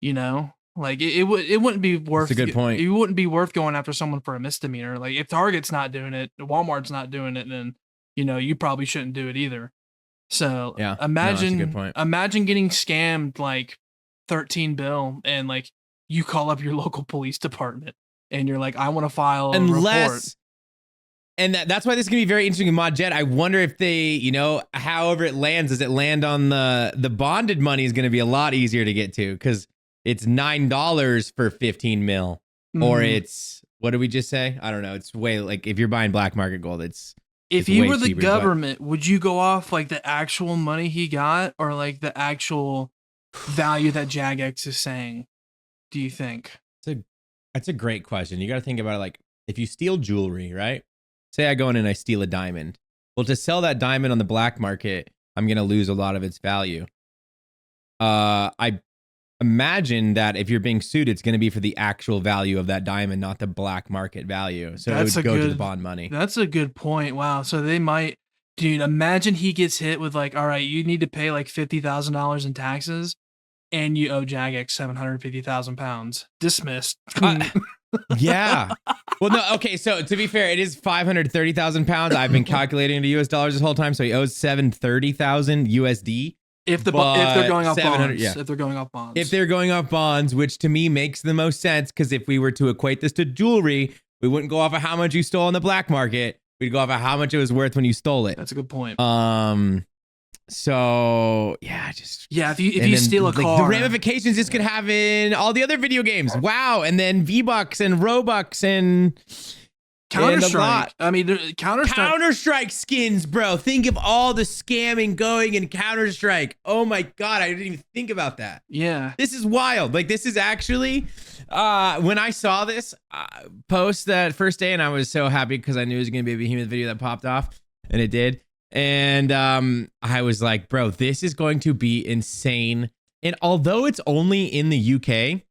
You know? Like, it wouldn't be worth. That's a good point. It wouldn't be worth going after someone for a misdemeanor. Like, if Target's not doing it, Walmart's not doing it, then, you know, you probably shouldn't do it either. So yeah, imagine, that's a good point. Imagine getting scammed like 13 bill and like you call up your local police department and you're like, I want to file a report. And that's why this is going to be very interesting with Mod Jet. I wonder if they, you know, however it lands, does it land on the bonded money is going to be a lot easier to get to, because it's $9 for 15 mil, or it's, what did we just say? I don't know. It's way, like, if you're buying black market gold, if you were the government, would you go off like the actual money he got, or like the actual value that Jagex is saying? Do you think? That's a great question. You got to think about it. Like, if you steal jewelry, right? Say I go in and I steal a diamond. Well, to sell that diamond on the black market, I'm going to lose a lot of its value. I imagine that if you're being sued, it's going to be for the actual value of that diamond, not the black market value. So it would go to the bond money. That's a good point. Wow. So they might, dude, imagine he gets hit with like, all right, you need to pay like $50,000 in taxes and you owe Jagex 750,000 pounds. Dismissed. Yeah. Well, no. Okay. So to be fair, it is 530,000 pounds. I've been calculating into US dollars this whole time. So he owes 730,000 USD. If they're going off bonds. Yeah. If they're going off bonds. If they're going off bonds, which to me makes the most sense, because if we were to equate this to jewelry, we wouldn't go off of how much you stole on the black market. We'd go off of how much it was worth when you stole it. That's a good point. So yeah, if you steal a car, the ramifications this could have in all the other video games. Wow, and then V-Bucks and Robux and Counter-Strike. I mean, Counter-Strike skins, bro. Think of all the scamming going in Counter-Strike. Oh my God, I didn't even think about that. Yeah. This is wild. Like, this is actually, when I saw this post that first day, and I was so happy because I knew it was going to be a behemoth video that popped off, and it did. And I was like, bro, this is going to be insane. And although it's only in the UK,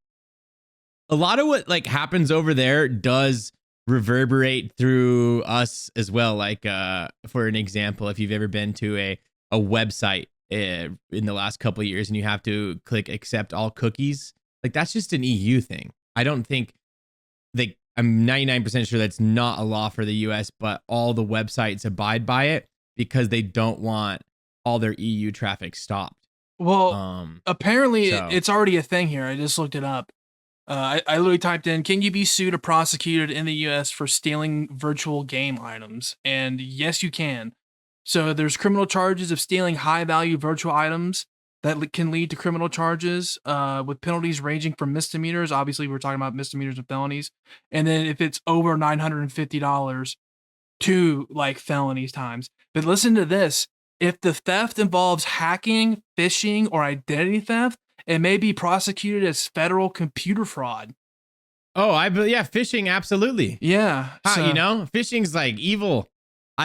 a lot of what like happens over there does reverberate through us as well. Like for an example, if you've ever been to a website in the last couple of years and you have to click accept all cookies, like that's just an EU thing. I don't think I'm 99% sure that's not a law for the US, but all the websites abide by it because they don't want all their EU traffic stopped. Well, apparently it's already a thing here. I just looked it up. I literally typed in, can you be sued or prosecuted in the US for stealing virtual game items? And yes, you can. So there's criminal charges of stealing high value virtual items that can lead to criminal charges with penalties ranging from misdemeanors. Obviously, we're talking about misdemeanors and felonies. And then if it's over $950 to like felonies times. But listen to this. If the theft involves hacking, phishing, or identity theft, it may be prosecuted as federal computer fraud. Oh, phishing, absolutely. Yeah. Phishing's like evil.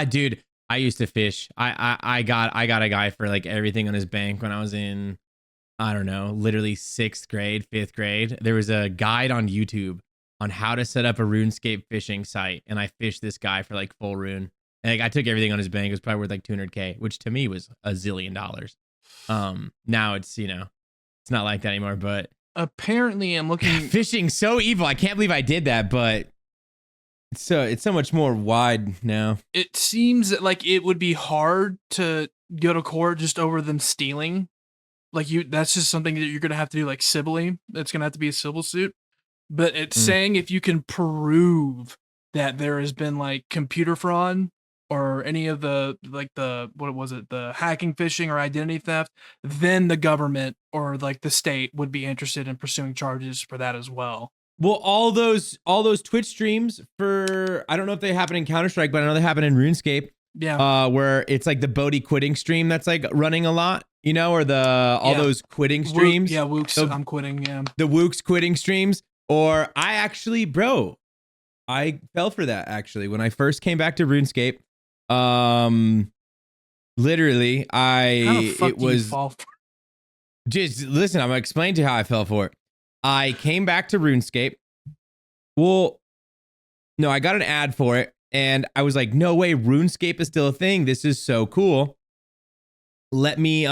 Dude, I used to fish. I got a guy for like everything on his bank when I was in, I don't know, literally 6th grade, 5th grade. There was a guide on YouTube on how to set up a RuneScape phishing site, and I fished this guy for like full rune. And like I took everything on his bank. It was probably worth like $200K, which to me was a zillion dollars. Now it's it's not like that anymore, but apparently I'm looking phishing so evil. I can't believe I did that, but it's so much more wide now. It seems like it would be hard to go to court just over them stealing. Like that's just something that you're gonna have to do like civilly. It's gonna have to be a civil suit. But it's saying if you can prove that there has been like computer fraud or any of the hacking, phishing, or identity theft, then the government or like the state would be interested in pursuing charges for that as well. Well, all those Twitch streams for, I don't know if they happen in Counter-Strike, but I know they happen in RuneScape. Yeah. Where it's like the Bodhi quitting stream that's like running a lot, or those quitting streams. Wooks, I'm quitting. Yeah. The Wooks quitting streams. Or I fell for that actually when I first came back to RuneScape. Literally, just listen, I'm gonna explain to you how I fell for it. I came back to RuneScape. Well, no, I got an ad for it, and I was like, no way, RuneScape is still a thing. This is so cool. Let me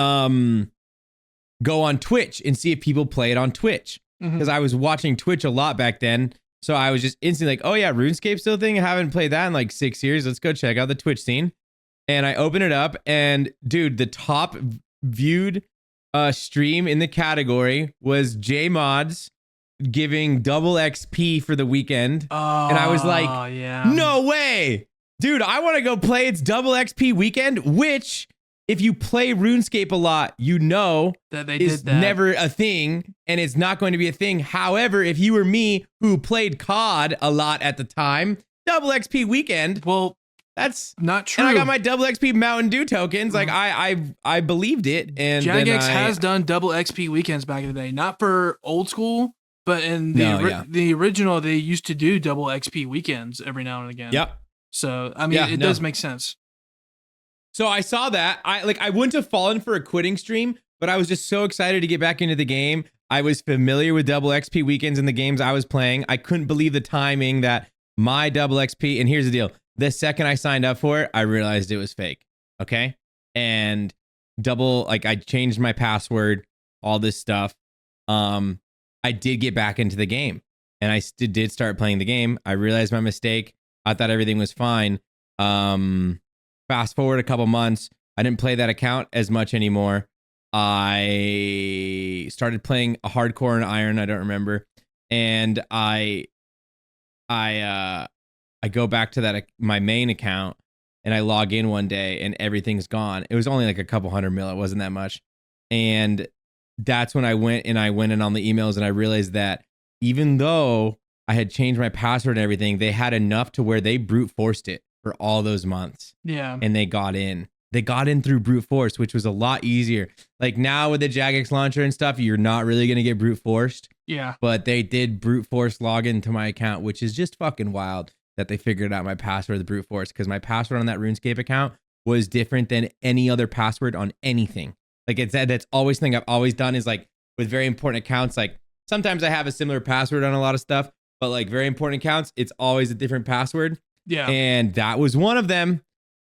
go on Twitch and see if people play it on Twitch. Because I was watching Twitch a lot back then. So I was just instantly like, oh yeah, RuneScape still a thing? I haven't played that in like 6 years. Let's go check out the Twitch scene. And I open it up, and dude, the top viewed stream in the category was JMods giving double XP for the weekend. And I was like, no way. Dude, I want to go play its double XP weekend, which if you play RuneScape a lot, you know that they is did that. Never a thing, and it's not going to be a thing. However, if you were me who played COD a lot at the time, double XP weekend. Well, that's not true. And I got my double XP Mountain Dew tokens. Like I believed it. And Jagex has done double XP weekends back in the day, not for old school, but in the original, they used to do double XP weekends every now and again. Yep. So I mean, it does make sense. So I saw that. I wouldn't have fallen for a quitting stream, but I was just so excited to get back into the game. I was familiar with double XP weekends in the games I was playing. I couldn't believe the timing that my double XP, and here's the deal. The second I signed up for it, I realized it was fake. Okay. And I changed my password, all this stuff. I did get back into the game and I did start playing the game. I realized my mistake. I thought everything was fine. Fast forward a couple months, I didn't play that account as much anymore. I started playing a hardcore and iron. I don't remember. And I go back to my main account and I log in one day and everything's gone. It was only like a couple $100 million. It wasn't that much. And that's when I went in on the emails and I realized that even though I had changed my password and everything, they had enough to where they brute forced it for all those months. Yeah. And they got in. They got in through brute force, which was a lot easier. Like now with the Jagex launcher and stuff, you're not really going to get brute forced. Yeah. But they did brute force log into my account, which is just fucking wild that they figured out my password, the brute force, because my password on that RuneScape account was different than any other password on anything. Like that's always thing I've always done is like with very important accounts, like sometimes I have a similar password on a lot of stuff, but like very important accounts, it's always a different password. Yeah. And that was one of them.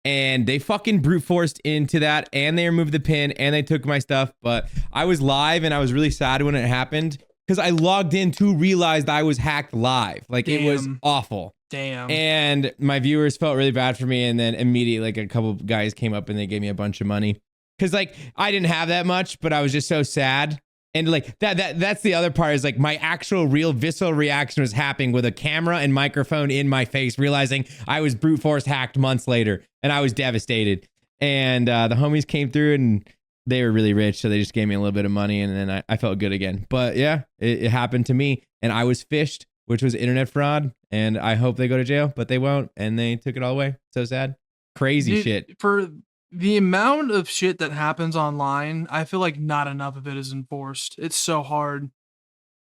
And they fucking brute forced into that and they removed the pin and they took my stuff. But I was live and I was really sad when it happened because I logged in to realize I was hacked live. Like It was awful. Damn. And my viewers felt really bad for me. And then immediately like a couple guys came up and they gave me a bunch of money. Cause like I didn't have that much, but I was just so sad. And like that's the other part is like my actual real visceral reaction was happening with a camera and microphone in my face, realizing I was brute force hacked months later and I was devastated. And the homies came through and they were really rich. So they just gave me a little bit of money and then I felt good again. But yeah, it happened to me and I was phished, which was internet fraud. And I hope they go to jail, but they won't. And they took it all away. So sad. Crazy shit. For the amount of shit that happens online, I feel like not enough of it is enforced. It's so hard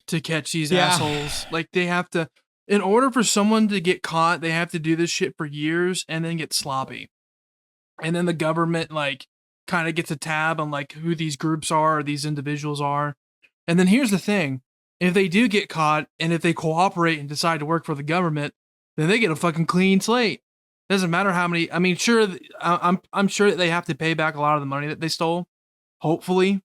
to catch these assholes. Like they have to, in order for someone to get caught, they have to do this shit for years and then get sloppy. And then the government like kind of gets a tab on like who these groups are or these individuals are. And then here's the thing. If they do get caught and if they cooperate and decide to work for the government, then they get a fucking clean slate. Doesn't matter how many. I mean, sure, I'm sure that they have to pay back a lot of the money that they stole. Hopefully,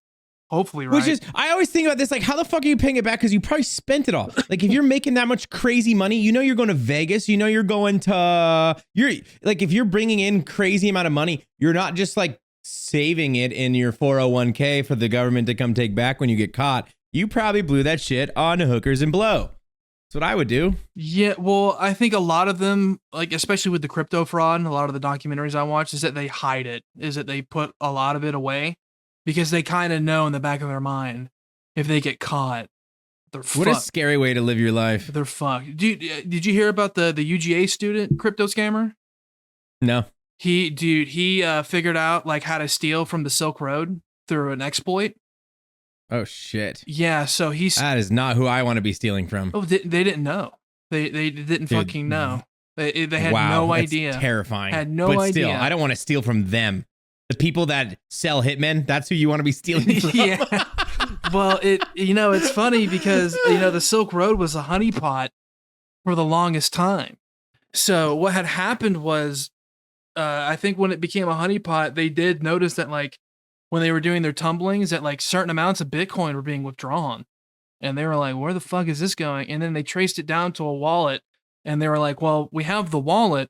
right? Which is, I always think about this, like, how the fuck are you paying it back? Because you probably spent it all. Like, if you're making that much crazy money, you know you're going to Vegas. You know you're going to, if you're bringing in crazy amount of money, you're not just like saving it in your 401k for the government to come take back when you get caught. You probably blew that shit on hookers and blow. That's what I would do. Yeah, well, I think a lot of them, like especially with the crypto fraud and a lot of the documentaries I watch, is that they hide it, is that they put a lot of it away because they kind of know in the back of their mind if they get caught, they're fucked. What a scary way to live your life. They're fucked. Did you hear about the UGA student crypto scammer? No. He figured out like how to steal from the Silk Road through an exploit. Oh shit. Yeah, so that is not who I want to be stealing from. Oh, they didn't know. They didn't fucking know. They had no idea. That's terrifying. Had no idea. Still, I don't want to steal from them. The people that sell hitmen, that's who you want to be stealing from. Yeah. Well, it's funny because the Silk Road was a honeypot for the longest time. So what had happened was, I think when it became a honeypot, they did notice that like when they were doing their tumblings that like certain amounts of Bitcoin were being withdrawn. And they were like, where the fuck is this going? And then they traced it down to a wallet and they were like, well, we have the wallet,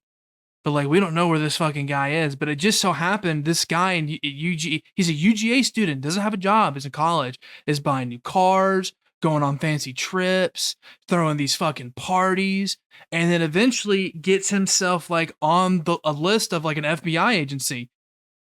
but like, we don't know where this fucking guy is. But it just so happened this guy in UGA, he's a UGA student, doesn't have a job, is in college, is buying new cars, going on fancy trips, throwing these fucking parties, and then eventually gets himself like on a list of like an FBI agency.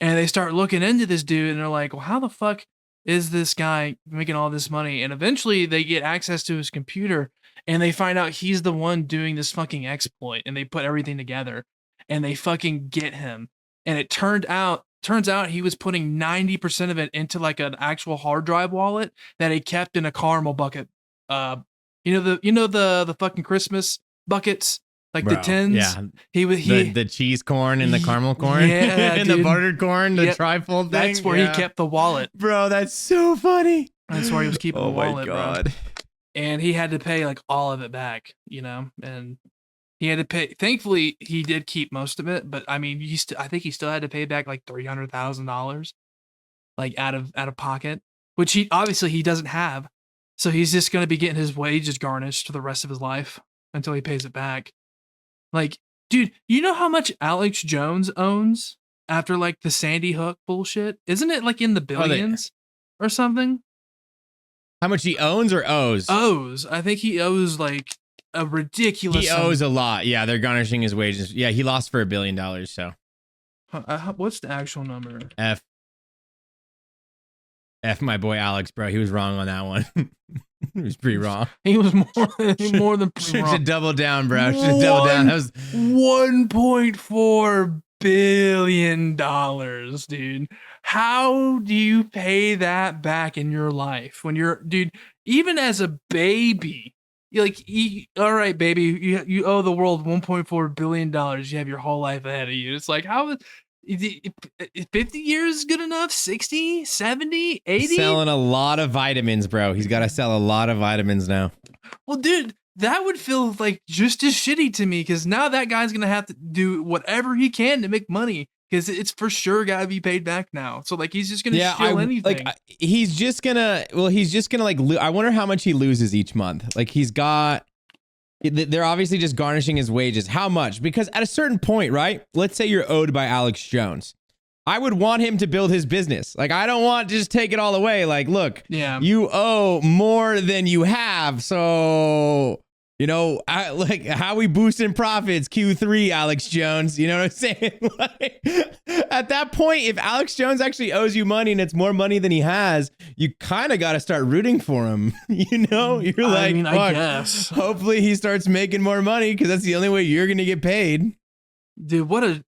And they start looking into this dude and they're like, well, how the fuck is this guy making all this money? And eventually they get access to his computer and they find out he's the one doing this fucking exploit and they put everything together and they fucking get him. And it turns out he was putting 90% of it into like an actual hard drive wallet that he kept in a caramel bucket. The fucking Christmas buckets Like Bro, the tins. yeah. He The cheese corn and the caramel corn. Yeah, and dude. the buttered corn, the Yep. trifold thing. That's where he kept the wallet. Bro, that's so funny. That's where he was keeping the wallet, bro. And he had to pay like all of it back, you know, and he had to pay. Thankfully, he did keep most of it, but I mean, I think he still had to pay back like $300,000, like out of pocket, which he doesn't have. So he's just gonna be getting his wages garnished for the rest of his life until he pays it back. Like, dude, you know how much Alex Jones owns after like the Sandy Hook bullshit? Isn't it like in the billions or something? How much he owns or owes? I think he owes like a ridiculous. He owes a lot. Yeah, they're garnishing his wages. Yeah, he lost for $1 billion. So, what's the actual number? F my boy Alex, bro. He was wrong on that one. He was pretty wrong. He was more than pretty wrong. Should double down, bro. Should double down. That was $1.4 billion, dude. How do you pay that back in your life when you're, dude? Even as a baby, you're like, all right, baby, you owe the world $1.4 billion. You have your whole life ahead of you. It's like, how is 50 years good enough? 60, 70, 80? Selling a lot of vitamins, bro. He's got to sell a lot of vitamins now. Well, dude, that would feel like just as shitty to me because now that guy's going to have to do whatever he can to make money because it's for sure got to be paid back now. So, like, he's just going to steal anything. Like, he's just going to, like, I wonder how much he loses each month. Like, they're obviously just garnishing his wages. How much? Because at a certain point, right? Let's say you're owed by Alex Jones. I would want him to build his business. Like, I don't want to just take it all away. Like, look, you owe more than you have. So, you know, like how we boosting profits, Q3, Alex Jones. You know what I'm saying? Like, at that point, if Alex Jones actually owes you money and it's more money than he has, you kind of got to start rooting for him. You know, you're like, I guess. Hopefully he starts making more money because that's the only way you're going to get paid. Dude, what a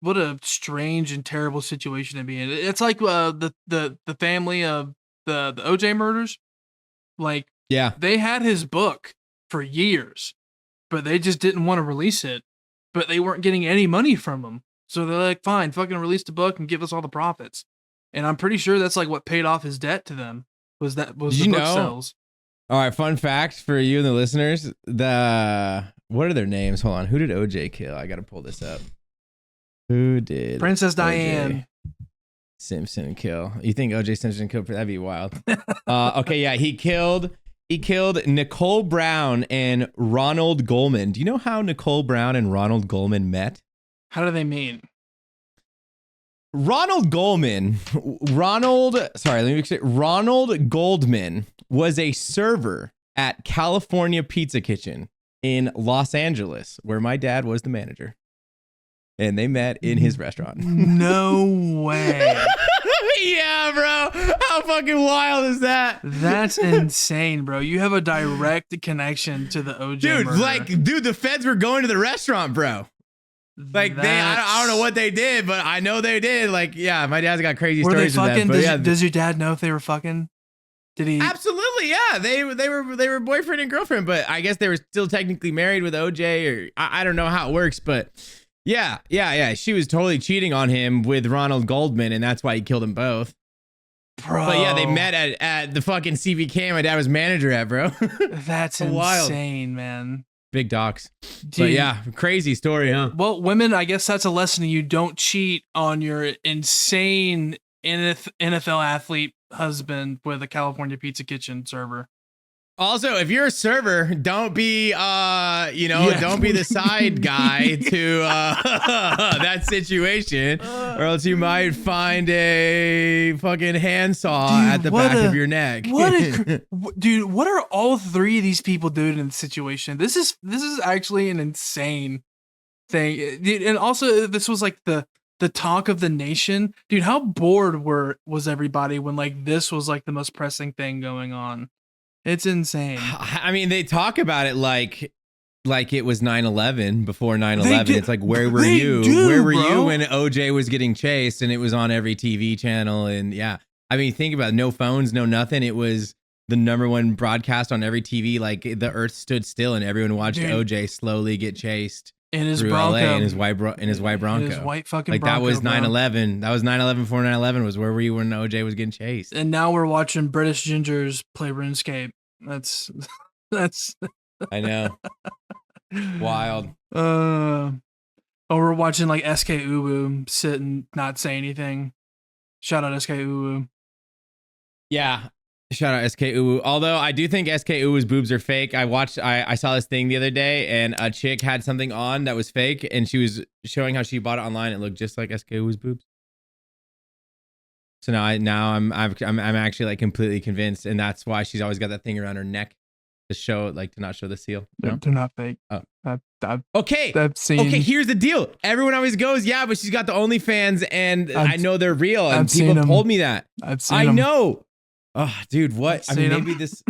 strange and terrible situation to be in. It's like the family of the OJ murders. Like, yeah, they had his book for years, but they just didn't want to release it. But they weren't getting any money from him, so they're like, "Fine, fucking release the book and give us all the profits." And I'm pretty sure that's like what paid off his debt to them was the book sales. All right, fun fact for you and the listeners: what are their names? Hold on, who did OJ kill? I got to pull this up. Who did Princess Diane Simpson kill? You think OJ Simpson killed? That'd be wild. Okay, yeah, he killed Nicole Brown and Ronald Goldman. Do you know how Nicole Brown and Ronald Goldman met? How do they meet? Ronald Goldman was a server at California Pizza Kitchen in Los Angeles, where my dad was the manager. And they met in his restaurant. No way. Yeah, bro. How fucking wild is that? That's insane, bro. You have a direct connection to the OJ murder. Dude, the feds were going to the restaurant, bro. Like, I don't know what they did, but I know they did. Like, yeah, my dad's got crazy stories with that. But does your dad know if they were fucking? Did he? Absolutely, yeah. They were boyfriend and girlfriend, but I guess they were still technically married with OJ, or I don't know how it works, but yeah. She was totally cheating on him with Ronald Goldman, and that's why he killed them both. Bro. But yeah, they met at the fucking CBK my dad was manager at, bro. That's insane, man. Big docs. Dude. But yeah, crazy story, huh? Well, women, I guess that's a lesson. You don't cheat on your insane NFL athlete husband with a California Pizza Kitchen server. Also, if you're a server, don't be, don't be the side guy to that situation, or else you might find a fucking handsaw at the back of your neck. Dude, what are all three of these people doing in the situation? This is actually an insane thing. Dude, and also, this was like the talk of the nation. Dude, how bored was everybody when like this was like the most pressing thing going on? It's insane. I mean, they talk about it like it was 9/11 before 9/11. It's like, where were you? Where were you when OJ was getting chased and it was on every TV channel? And yeah, I mean, think about it. No phones, no nothing. It was the #1 broadcast on every TV. Like the earth stood still and everyone watched OJ slowly get chased. in his through Bronco, LA in his white Bronco. his white fucking like Bronco, that was bro. 9/11. That was 9/11 before 9/11 was where were you when OJ was getting chased? And now we're watching British gingers play RuneScape. That's I know. Wild. Or we're watching like SK Uwu sit and not say anything. Shout out SK Uwu. Yeah. Shout out SK Uwu. Although I do think SK Uwu's boobs are fake. I saw this thing the other day and a chick had something on that was fake and she was showing how she bought it online. It looked just like SK Uwu's boobs. So now I'm actually like completely convinced, and that's why she's always got that thing around her neck to show, like, to not show the seal. No? They're not fake. Oh. Okay. Okay, here's the deal. Everyone always goes, yeah, but she's got the OnlyFans, and I know they're real, and people told me that. I've seen I them. know. Oh, dude, what? I've I mean, seen maybe this.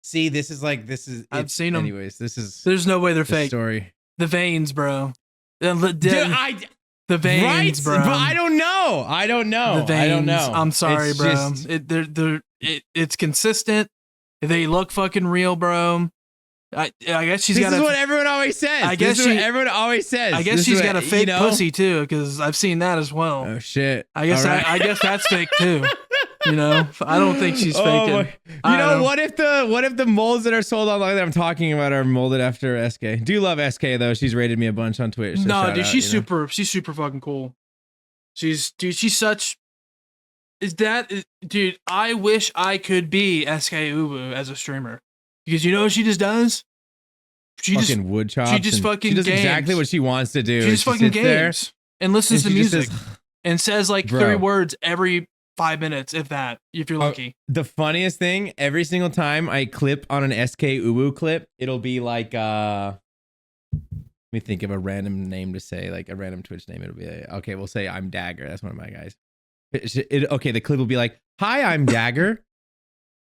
See, this is. I've seen them. Anyways, this is. There's no way they're the fake. Story. The veins, bro. The veins, right? bro. But I don't know. The veins. I don't know. I'm sorry, It's bro. just- It's consistent. They look fucking real, bro. I guess she's got. This is what everyone always says. I guess this is what everyone always says. I guess This she's is got a what- fake you know? pussy too, because I've seen that as well. Oh shit. I guess All right. I guess that's fake too. You know, I don't think she's faking. You know, what if the molds that are sold online that I'm talking about are molded after SK? Do love SK though. She's rated me a bunch on Twitch. So no, shout dude, out, she's you know? she's super fucking cool. She's such. Dude, I wish I could be SK Uwu as a streamer, because you know what she just does? She fucking wood chops. She just fucking She does games. exactly what she wants to do. She just fucking sits there games and listens and to she just music says, and says like Bro. 3 words every 5 minutes, if that, if you're lucky. The funniest thing, every single time I clip on an SK Uwu clip, it'll be like let me think of a random name to say, like a random Twitch name. It'll be okay, we'll say I'm Dagger. That's one of my guys. Okay, the clip will be like, "Hi, I'm Dagger."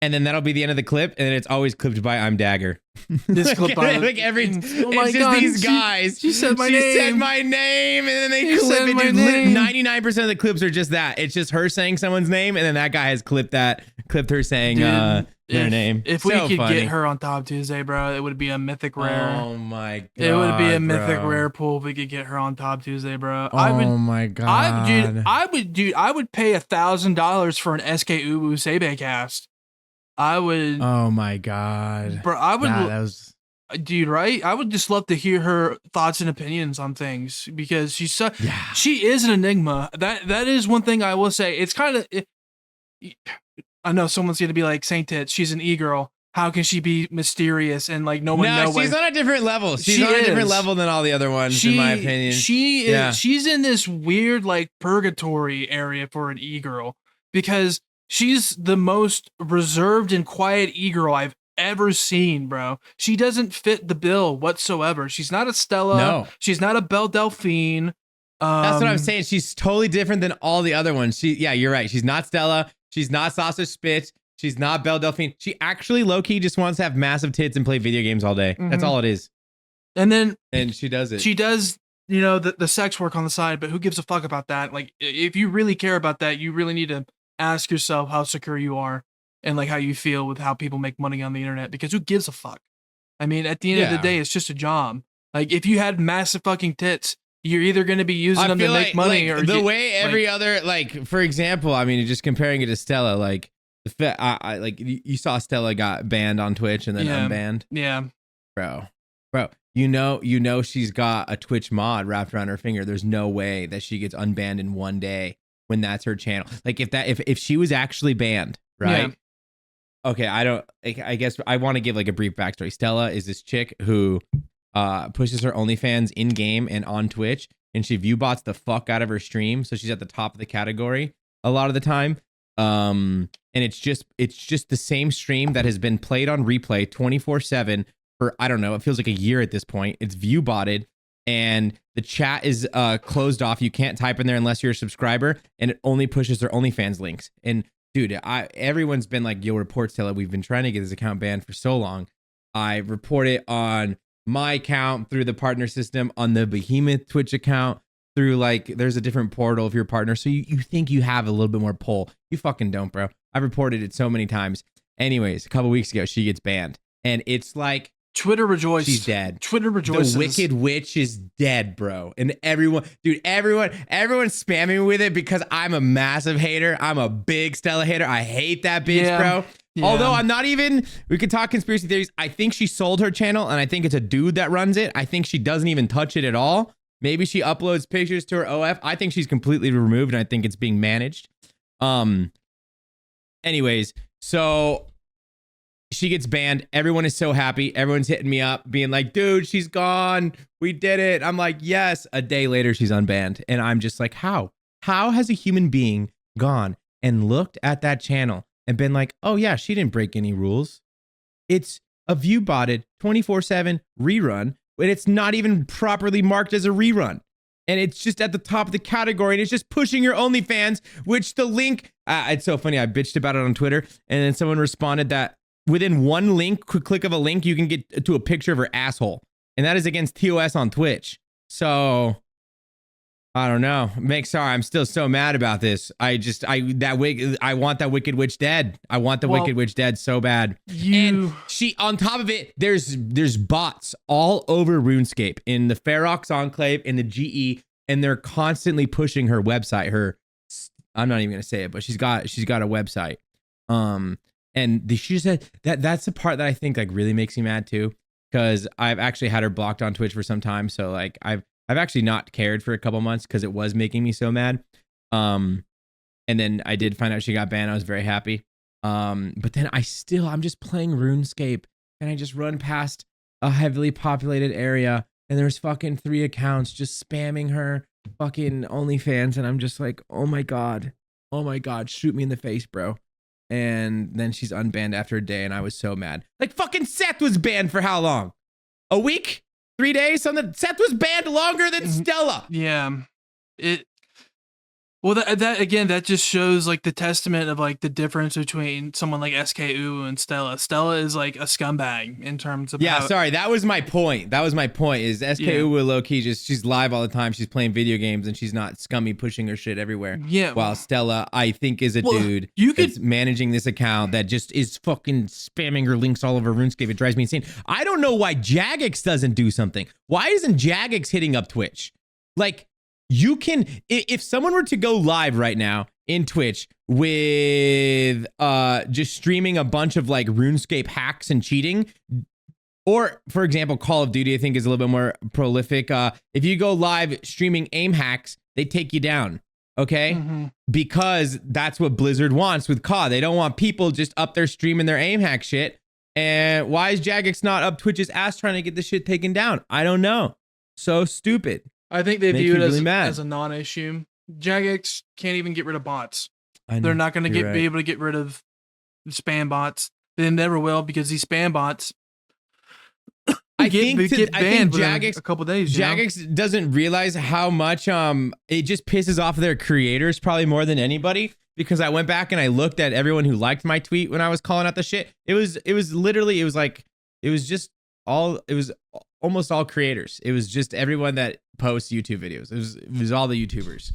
And then that'll be the end of the clip, and then it's always clipped by "I'm Dagger." This clip by like every, oh my it's just God, these guys. She said my name. She said my name, and then they She clip said it. my Dude, name. 99% of the clips are just that. It's just her saying someone's name, and then that guy has clipped her saying Dude, their name. If we could get her on Top Tuesday, bro, it would be a mythic rare. Oh my god. It would be a mythic bro. rare pool if we could get her on Top Tuesday, bro. Oh my god. I would pay $1,000 for an SK Uwu Sebe cast. I would. Oh my god. Bro, I would. That was. Dude, right? I would just love to hear her thoughts and opinions on things, because she's Yeah. she is an enigma. That is one thing I will say. It's kind of. I know someone's gonna be like, Saint Tits, she's an e-girl. How can she be mysterious and like no one knows? No, she's on a different level. She's She on a different is. level than all the other ones, in my opinion. She's in this weird like purgatory area for an e-girl, because she's the most reserved and quiet e-girl I've ever seen, bro. She doesn't fit the bill whatsoever. She's not a Stella. No. She's not a Belle Delphine. That's what I'm saying. She's totally different than all the other ones. Yeah, you're right. She's not Stella. She's not Sausage Spitz. She's not Belle Delphine. She actually low-key just wants to have massive tits and play video games all day. That's all it is. And she does it. She does, you know, the sex work on the side, but who gives a fuck about that? Like, if you really care about that, you really need to ask yourself how secure you are and like how you feel with how people make money on the internet, because who gives a fuck? I mean, at the end of the day, it's just a job. Like, if you had massive fucking tits, you're either going to be using them to make money or the way every other, like, for example, I mean, just comparing it to Stella, like, like you saw Stella got banned on Twitch and then unbanned. Yeah, bro, you know she's got a Twitch mod wrapped around her finger. There's no way that she gets unbanned in one day when that's her channel. Like, if she was actually banned, right? Yeah. Okay, I guess I want to give like a brief backstory. Stella is this chick who pushes her OnlyFans in game and on Twitch, and she view bots the fuck out of her stream, so she's at the top of the category a lot of the time. And it's just the same stream that has been played on replay 24/7 for, I don't know, it feels like a year at this point. It's view botted, and the chat is closed off. You can't type in there unless you're a subscriber, and it only pushes their OnlyFans links. And dude, everyone's been like, yo, report Stella. We've been trying to get this account banned for so long. I report it on my account through the partner system, on the Behemoth Twitch account, through like, there's a different portal if you're a partner. So you think you have a little bit more pull. You fucking don't, bro. I've reported it so many times. Anyways, a couple weeks ago, she gets banned. And it's like Twitter rejoiced. She's dead. Twitter rejoices. The Wicked Witch is dead, bro. And everyone's spamming me with it because I'm a massive hater. I'm a big Stella hater. I hate that bitch, bro. Yeah. Although I'm not even, we could talk conspiracy theories. I think she sold her channel and I think it's a dude that runs it. I think she doesn't even touch it at all. Maybe she uploads pictures to her OF. I think she's completely removed and I think it's being managed. Anyways, so she gets banned. Everyone is so happy. Everyone's hitting me up being like, dude, she's gone. We did it. I'm like, yes. A day later, she's unbanned. And I'm just like, how? How has a human being gone and looked at that channel and been like, oh yeah, she didn't break any rules. It's a view botted 24/7 rerun, but it's not even properly marked as a rerun. And it's just at the top of the category and it's just pushing your OnlyFans, which the link, it's so funny. I bitched about it on Twitter and then someone responded that within one link, quick click of a link, you can get to a picture of her asshole. And that is against TOS on Twitch. So I don't know. Sorry, I'm still so mad about this. I want that Wicked Witch dead. I want the Wicked Witch dead so bad. And she, on top of it, there's bots all over RuneScape, in the Ferox Enclave, in the GE, and they're constantly pushing her website. I'm not even gonna say it, but she's got a website. And she said that's the part that I think like really makes me mad too, because I've actually had her blocked on Twitch for some time. So like I've actually not cared for a couple months because it was making me so mad. And then I did find out she got banned. I was very happy. But then I'm just playing RuneScape and I just run past a heavily populated area and there's fucking 3 accounts just spamming her fucking OnlyFans. And I'm just like, oh my God, shoot me in the face, bro. And then she's unbanned after a day and I was so mad. Like fucking Seth was banned for how long? A week? 3 days? Something. Seth was banned longer than Stella. Yeah. Well, that again, that just shows like the testament of like the difference between someone like SKU and Stella. Stella is like a scumbag in terms of sorry, that was my point. Is SKU will low key she's live all the time. She's playing video games and she's not scummy pushing her shit everywhere. Yeah. While Stella, I think, is a dude that's managing this account that just is fucking spamming her links all over RuneScape. It drives me insane. I don't know why Jagex doesn't do something. Why isn't Jagex hitting up Twitch? Like, you can, if someone were to go live right now in Twitch with just streaming a bunch of like RuneScape hacks and cheating, or for example, Call of Duty, I think is a little bit more prolific. If you go live streaming aim hacks, they take you down. Okay. Mm-hmm. Because that's what Blizzard wants with COD. They don't want people just up there streaming their aim hack shit. And why is Jagex not up Twitch's ass trying to get this shit taken down? I don't know. So stupid. I think they view it as a non-issue. Jagex can't even get rid of bots. They're not going to be able to get rid of spam bots. They never will, because these spam bots I think Jagex a couple days. Jagex doesn't realize how much it just pisses off their creators probably more than anybody. Because I went back and I looked at everyone who liked my tweet when I was calling out the shit. It was almost all creators. It was just everyone that posts YouTube videos. It was all the YouTubers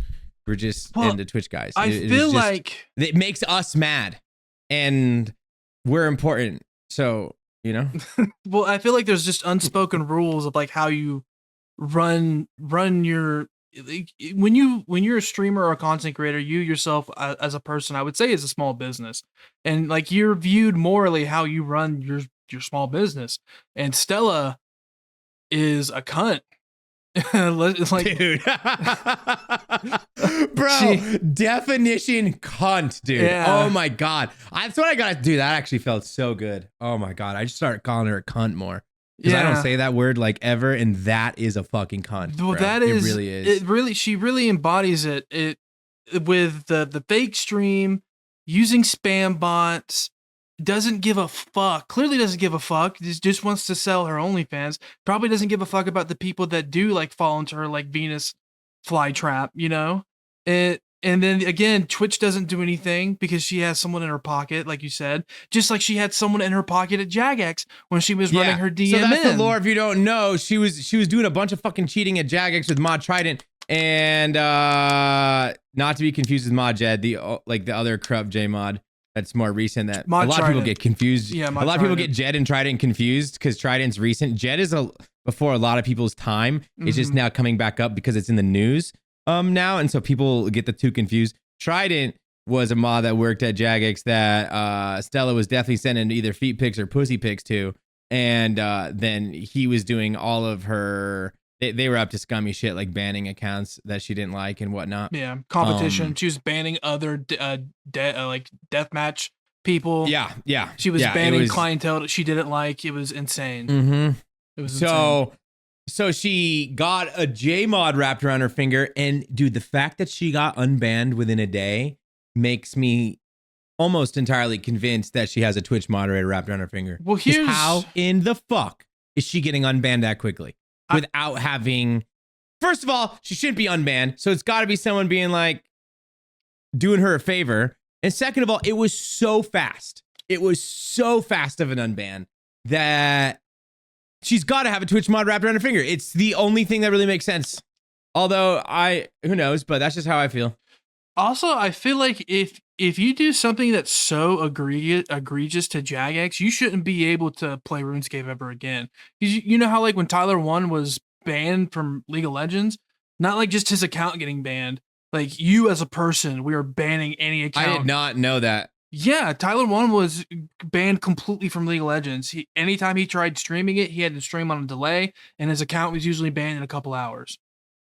were just and the Twitch guys. I feel like it makes us mad, and we're important. So well, I feel like there's just unspoken rules of like how you run your. When you're a streamer or a content creator, you yourself as a person, I would say, is a small business, and like you're viewed morally how you run your small business. And Stella is a cunt. Like, dude. Bro, definition cunt, dude. Yeah. Oh my God. That's what I gotta do. That actually felt so good. Oh my God. I just started calling her a cunt more. Because I don't say that word like ever, and that is a fucking cunt. Well, that is, it really is. She really embodies it. With the fake stream, using spam bots, doesn't give a fuck. Clearly doesn't give a fuck. Just wants to sell her OnlyFans. Probably doesn't give a fuck about the people that do like fall into her like Venus flytrap, And then again, Twitch doesn't do anything because she has someone in her pocket, like you said, just like she had someone in her pocket at Jagex when she was running her DM. So that's the lore. If you don't know, she was doing a bunch of fucking cheating at Jagex with Mod Trident, and not to be confused with Mod Jed, the other corrupt J Mod. that's more recent that Mod a lot of people Trident. get confused. Yeah, a Mod lot of people Trident. get Jed and Trident confused because Trident's recent. Jed is before a lot of people's time. It's just Mhm. now coming back up because it's in the news now, and so people get the two confused. Trident was a mod that worked at Jagex that Stella was definitely sending either feet pics or pussy pics to, and then he was doing all of her. They were up to scummy shit like banning accounts that she didn't like and whatnot. Yeah, competition. She was banning other like deathmatch people. Yeah. She was yeah, banning clientele that she didn't like. It was insane. It was insane. So she got a J mod wrapped around her finger, and dude, the fact that she got unbanned within a day makes me almost entirely convinced that she has a Twitch moderator wrapped around her finger. Well, 'Cause here's how in the fuck is she getting unbanned that quickly without having? First of all, she shouldn't be unbanned, so it's got to be someone being like doing her a favor. And second of all, it was so fast. It was so fast of an unban that she's got to have a Twitch mod wrapped around her finger. It's the only thing that really makes sense. Although who knows, but that's just how I feel. Also, I feel like if you do something that's so egregious to Jagex, you shouldn't be able to play RuneScape ever again. You know how like when Tyler 1 was banned from League of Legends, not like just his account getting banned, like you as a person, we are banning any account. I did not know that. Yeah, Tyler 1 was banned completely from League of Legends. Anytime he tried streaming it, he had to stream on a delay, and his account was usually banned in a couple hours.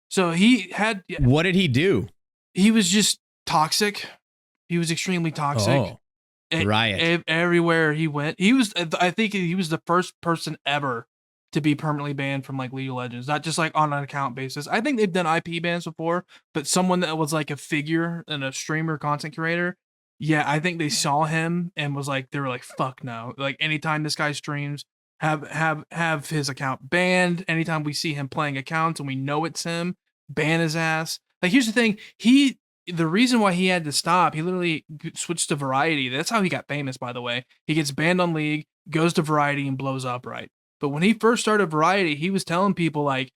So he had. What did he do? He was just toxic. He was extremely toxic. Oh, riot. Everywhere he went. I think he was the first person ever to be permanently banned from like League of Legends, not just like on an account basis. I think they've done IP bans before, but someone that was like a figure and a streamer, content creator, yeah, I think they saw him and was like, they were like, fuck no. Like anytime this guy streams, have his account banned. Anytime we see him playing accounts and we know it's him, ban his ass. Like here's the thing, the reason why he had to stop, he literally switched to Variety. That's how he got famous, by the way. He gets banned on League, goes to Variety, and blows up, right? But when he first started Variety, he was telling people, like,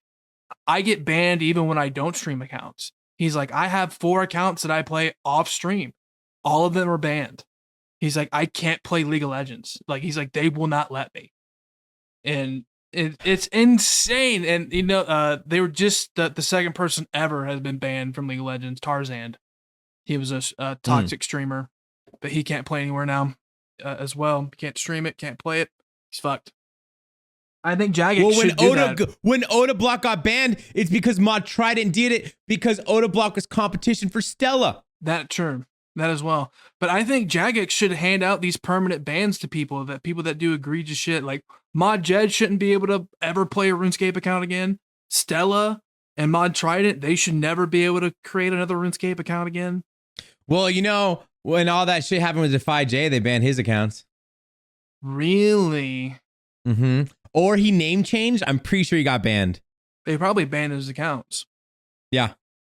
I get banned even when I don't stream accounts. He's like, I have 4 accounts that I play off stream. All of them are banned. He's like, I can't play League of Legends. Like, he's like, they will not let me. And it's insane. And, you know, they were just the second person ever has been banned from League of Legends, Tarzan. He was a toxic streamer, but he can't play anywhere now as well. He can't stream it, can't play it. He's fucked. I think Jagex should do that. When Oda Block got banned, it's because Mod Trident did it because Oda Block was competition for Stella. That true. That as well. But I think Jagex should hand out these permanent bans to people that do egregious shit. Like Mod Jed shouldn't be able to ever play a RuneScape account again. Stella and Mod Trident, they should never be able to create another RuneScape account again. Well, you know, when all that shit happened with Defy J, they banned his accounts. Really? Mm-hmm. Or he name changed. I'm pretty sure he got banned. They probably banned his accounts. Yeah.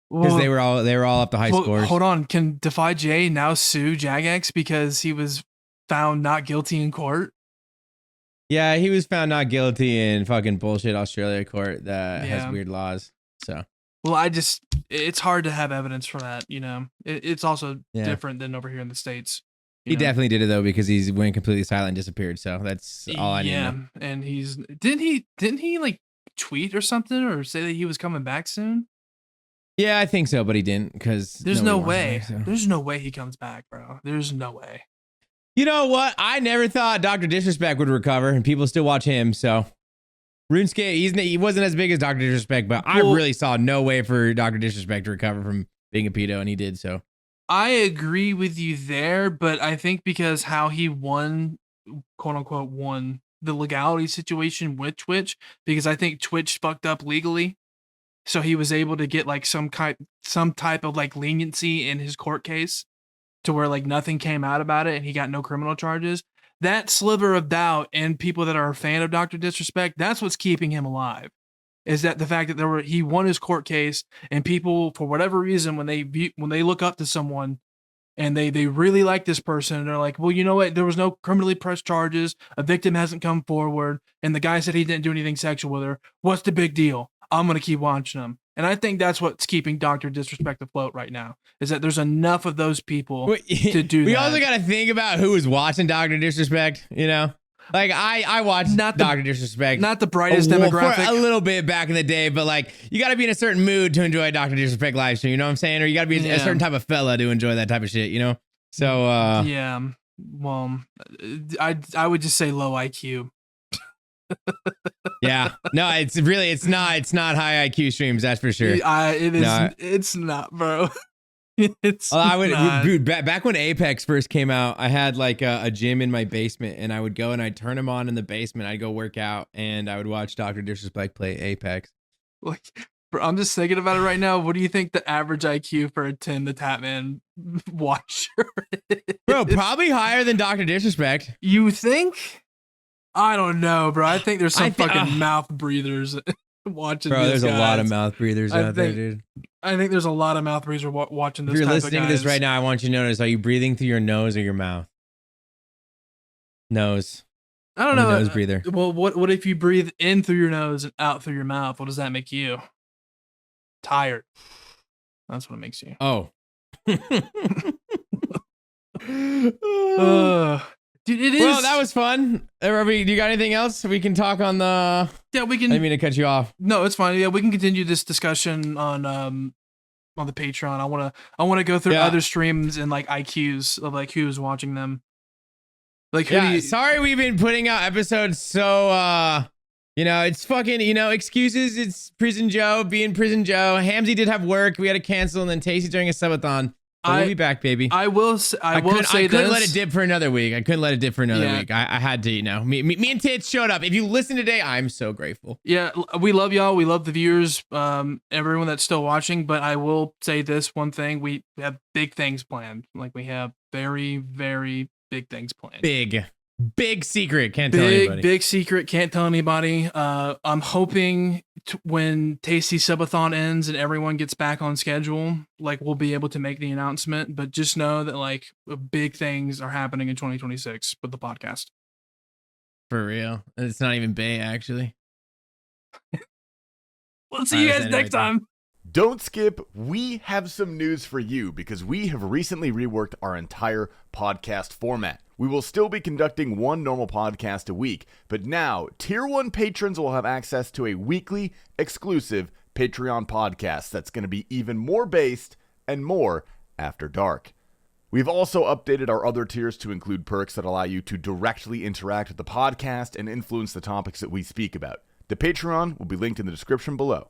Because they were all up to high scores. Hold on. Can Defy J now sue Jagex because he was found not guilty in court? Yeah, he was found not guilty in fucking bullshit Australia court that has weird laws. So. Well, it's hard to have evidence for that, you know. It's also different than over here in the States. He definitely did it though because he went completely silent and disappeared. So that's all I need to know. Yeah, and didn't he like tweet or something or say that he was coming back soon? Yeah, I think so, but he didn't because there's no way. Back, so. There's no way he comes back, bro. There's no way. You know what? I never thought Dr. Disrespect would recover, and people still watch him. So RuneScape, he wasn't as big as Dr. Disrespect, but I really saw no way for Dr. Disrespect to recover from being a pedo, and he did. So I agree with you there, but I think because how he won, quote unquote, won the legality situation with Twitch, because I think Twitch fucked up legally. So he was able to get like some type of like leniency in his court case to where like nothing came out about it and he got no criminal charges. That sliver of doubt and people that are a fan of Dr. Disrespect, that's what's keeping him alive. Is that the fact that he won his court case and people, for whatever reason, when they look up to someone and they really like this person and they're like, well, you know what? There was no criminally pressed charges. A victim hasn't come forward. And the guy said he didn't do anything sexual with her. What's the big deal? I'm going to keep watching him. And I think that's what's keeping Dr. Disrespect afloat right now, is that there's enough of those people to do we that. also got to think about who is watching Dr. Disrespect, you know? Like, I watched Dr. Disrespect. Not the brightest demographic. For a little bit back in the day, but like, you got to be in a certain mood to enjoy a Dr. Disrespect live stream, you know what I'm saying? Or you got to be a certain type of fella to enjoy that type of shit, you know? So, yeah. Well, I would just say low IQ. Yeah, no, it's not high IQ streams, that's for sure. It's not, bro. It's not. Dude, back when Apex first came out, I had like a gym in my basement, and I would go and I'd turn them on in the basement. I'd go work out, and I would watch Dr. Disrespect play Apex. Like, bro, I'm just thinking about it right now. What do you think the average IQ for a Tim the Tatman watcher is? Bro, probably higher than Dr. Disrespect. You think? I don't know, bro. I think there's some fucking mouth breathers watching. Bro, these there's guys. a lot of mouth breathers out there, dude. I think there's a lot of mouth breathers watching this. If you're listening to this right now, I want you to notice: are you breathing through your nose or your mouth? Nose. I don't know. Nose breather. Well, what if you breathe in through your nose and out through your mouth? What does that make you? Tired. That's what it makes you. Oh. Dude, it is. Well, that was fun. Do you got anything else we can talk on the? Yeah, we can. I didn't mean to cut you off. No, it's fine. Yeah, we can continue this discussion on the Patreon. I wanna go through other streams and like IQs of like who's watching them. Like, sorry we've been putting out episodes so it's fucking, excuses. It's Prison Joe being Prison Joe. Hamzy did have work. We had to cancel, and then Tasty during a subathon. We'll be back, baby. I will say I couldn't let it dip for another week. I had to, Me and Tits showed up. If you listen today, I'm so grateful. Yeah, we love y'all. We love the viewers, everyone that's still watching. But I will say this one thing: we have big things planned. Like, we have very, very big things planned. Big secret. Can't tell anybody. Big secret. Can't tell anybody. I'm hoping when Tasty Subathon ends and everyone gets back on schedule, like, we'll be able to make the announcement. But just know that like big things are happening in 2026 with the podcast. For real. It's not even Bay, actually. We'll see you guys next time. Don't skip. We have some news for you because we have recently reworked our entire podcast format. We will still be conducting one normal podcast a week, but now Tier 1 patrons will have access to a weekly exclusive Patreon podcast that's going to be even more based and more after dark. We've also updated our other tiers to include perks that allow you to directly interact with the podcast and influence the topics that we speak about. The Patreon will be linked in the description below.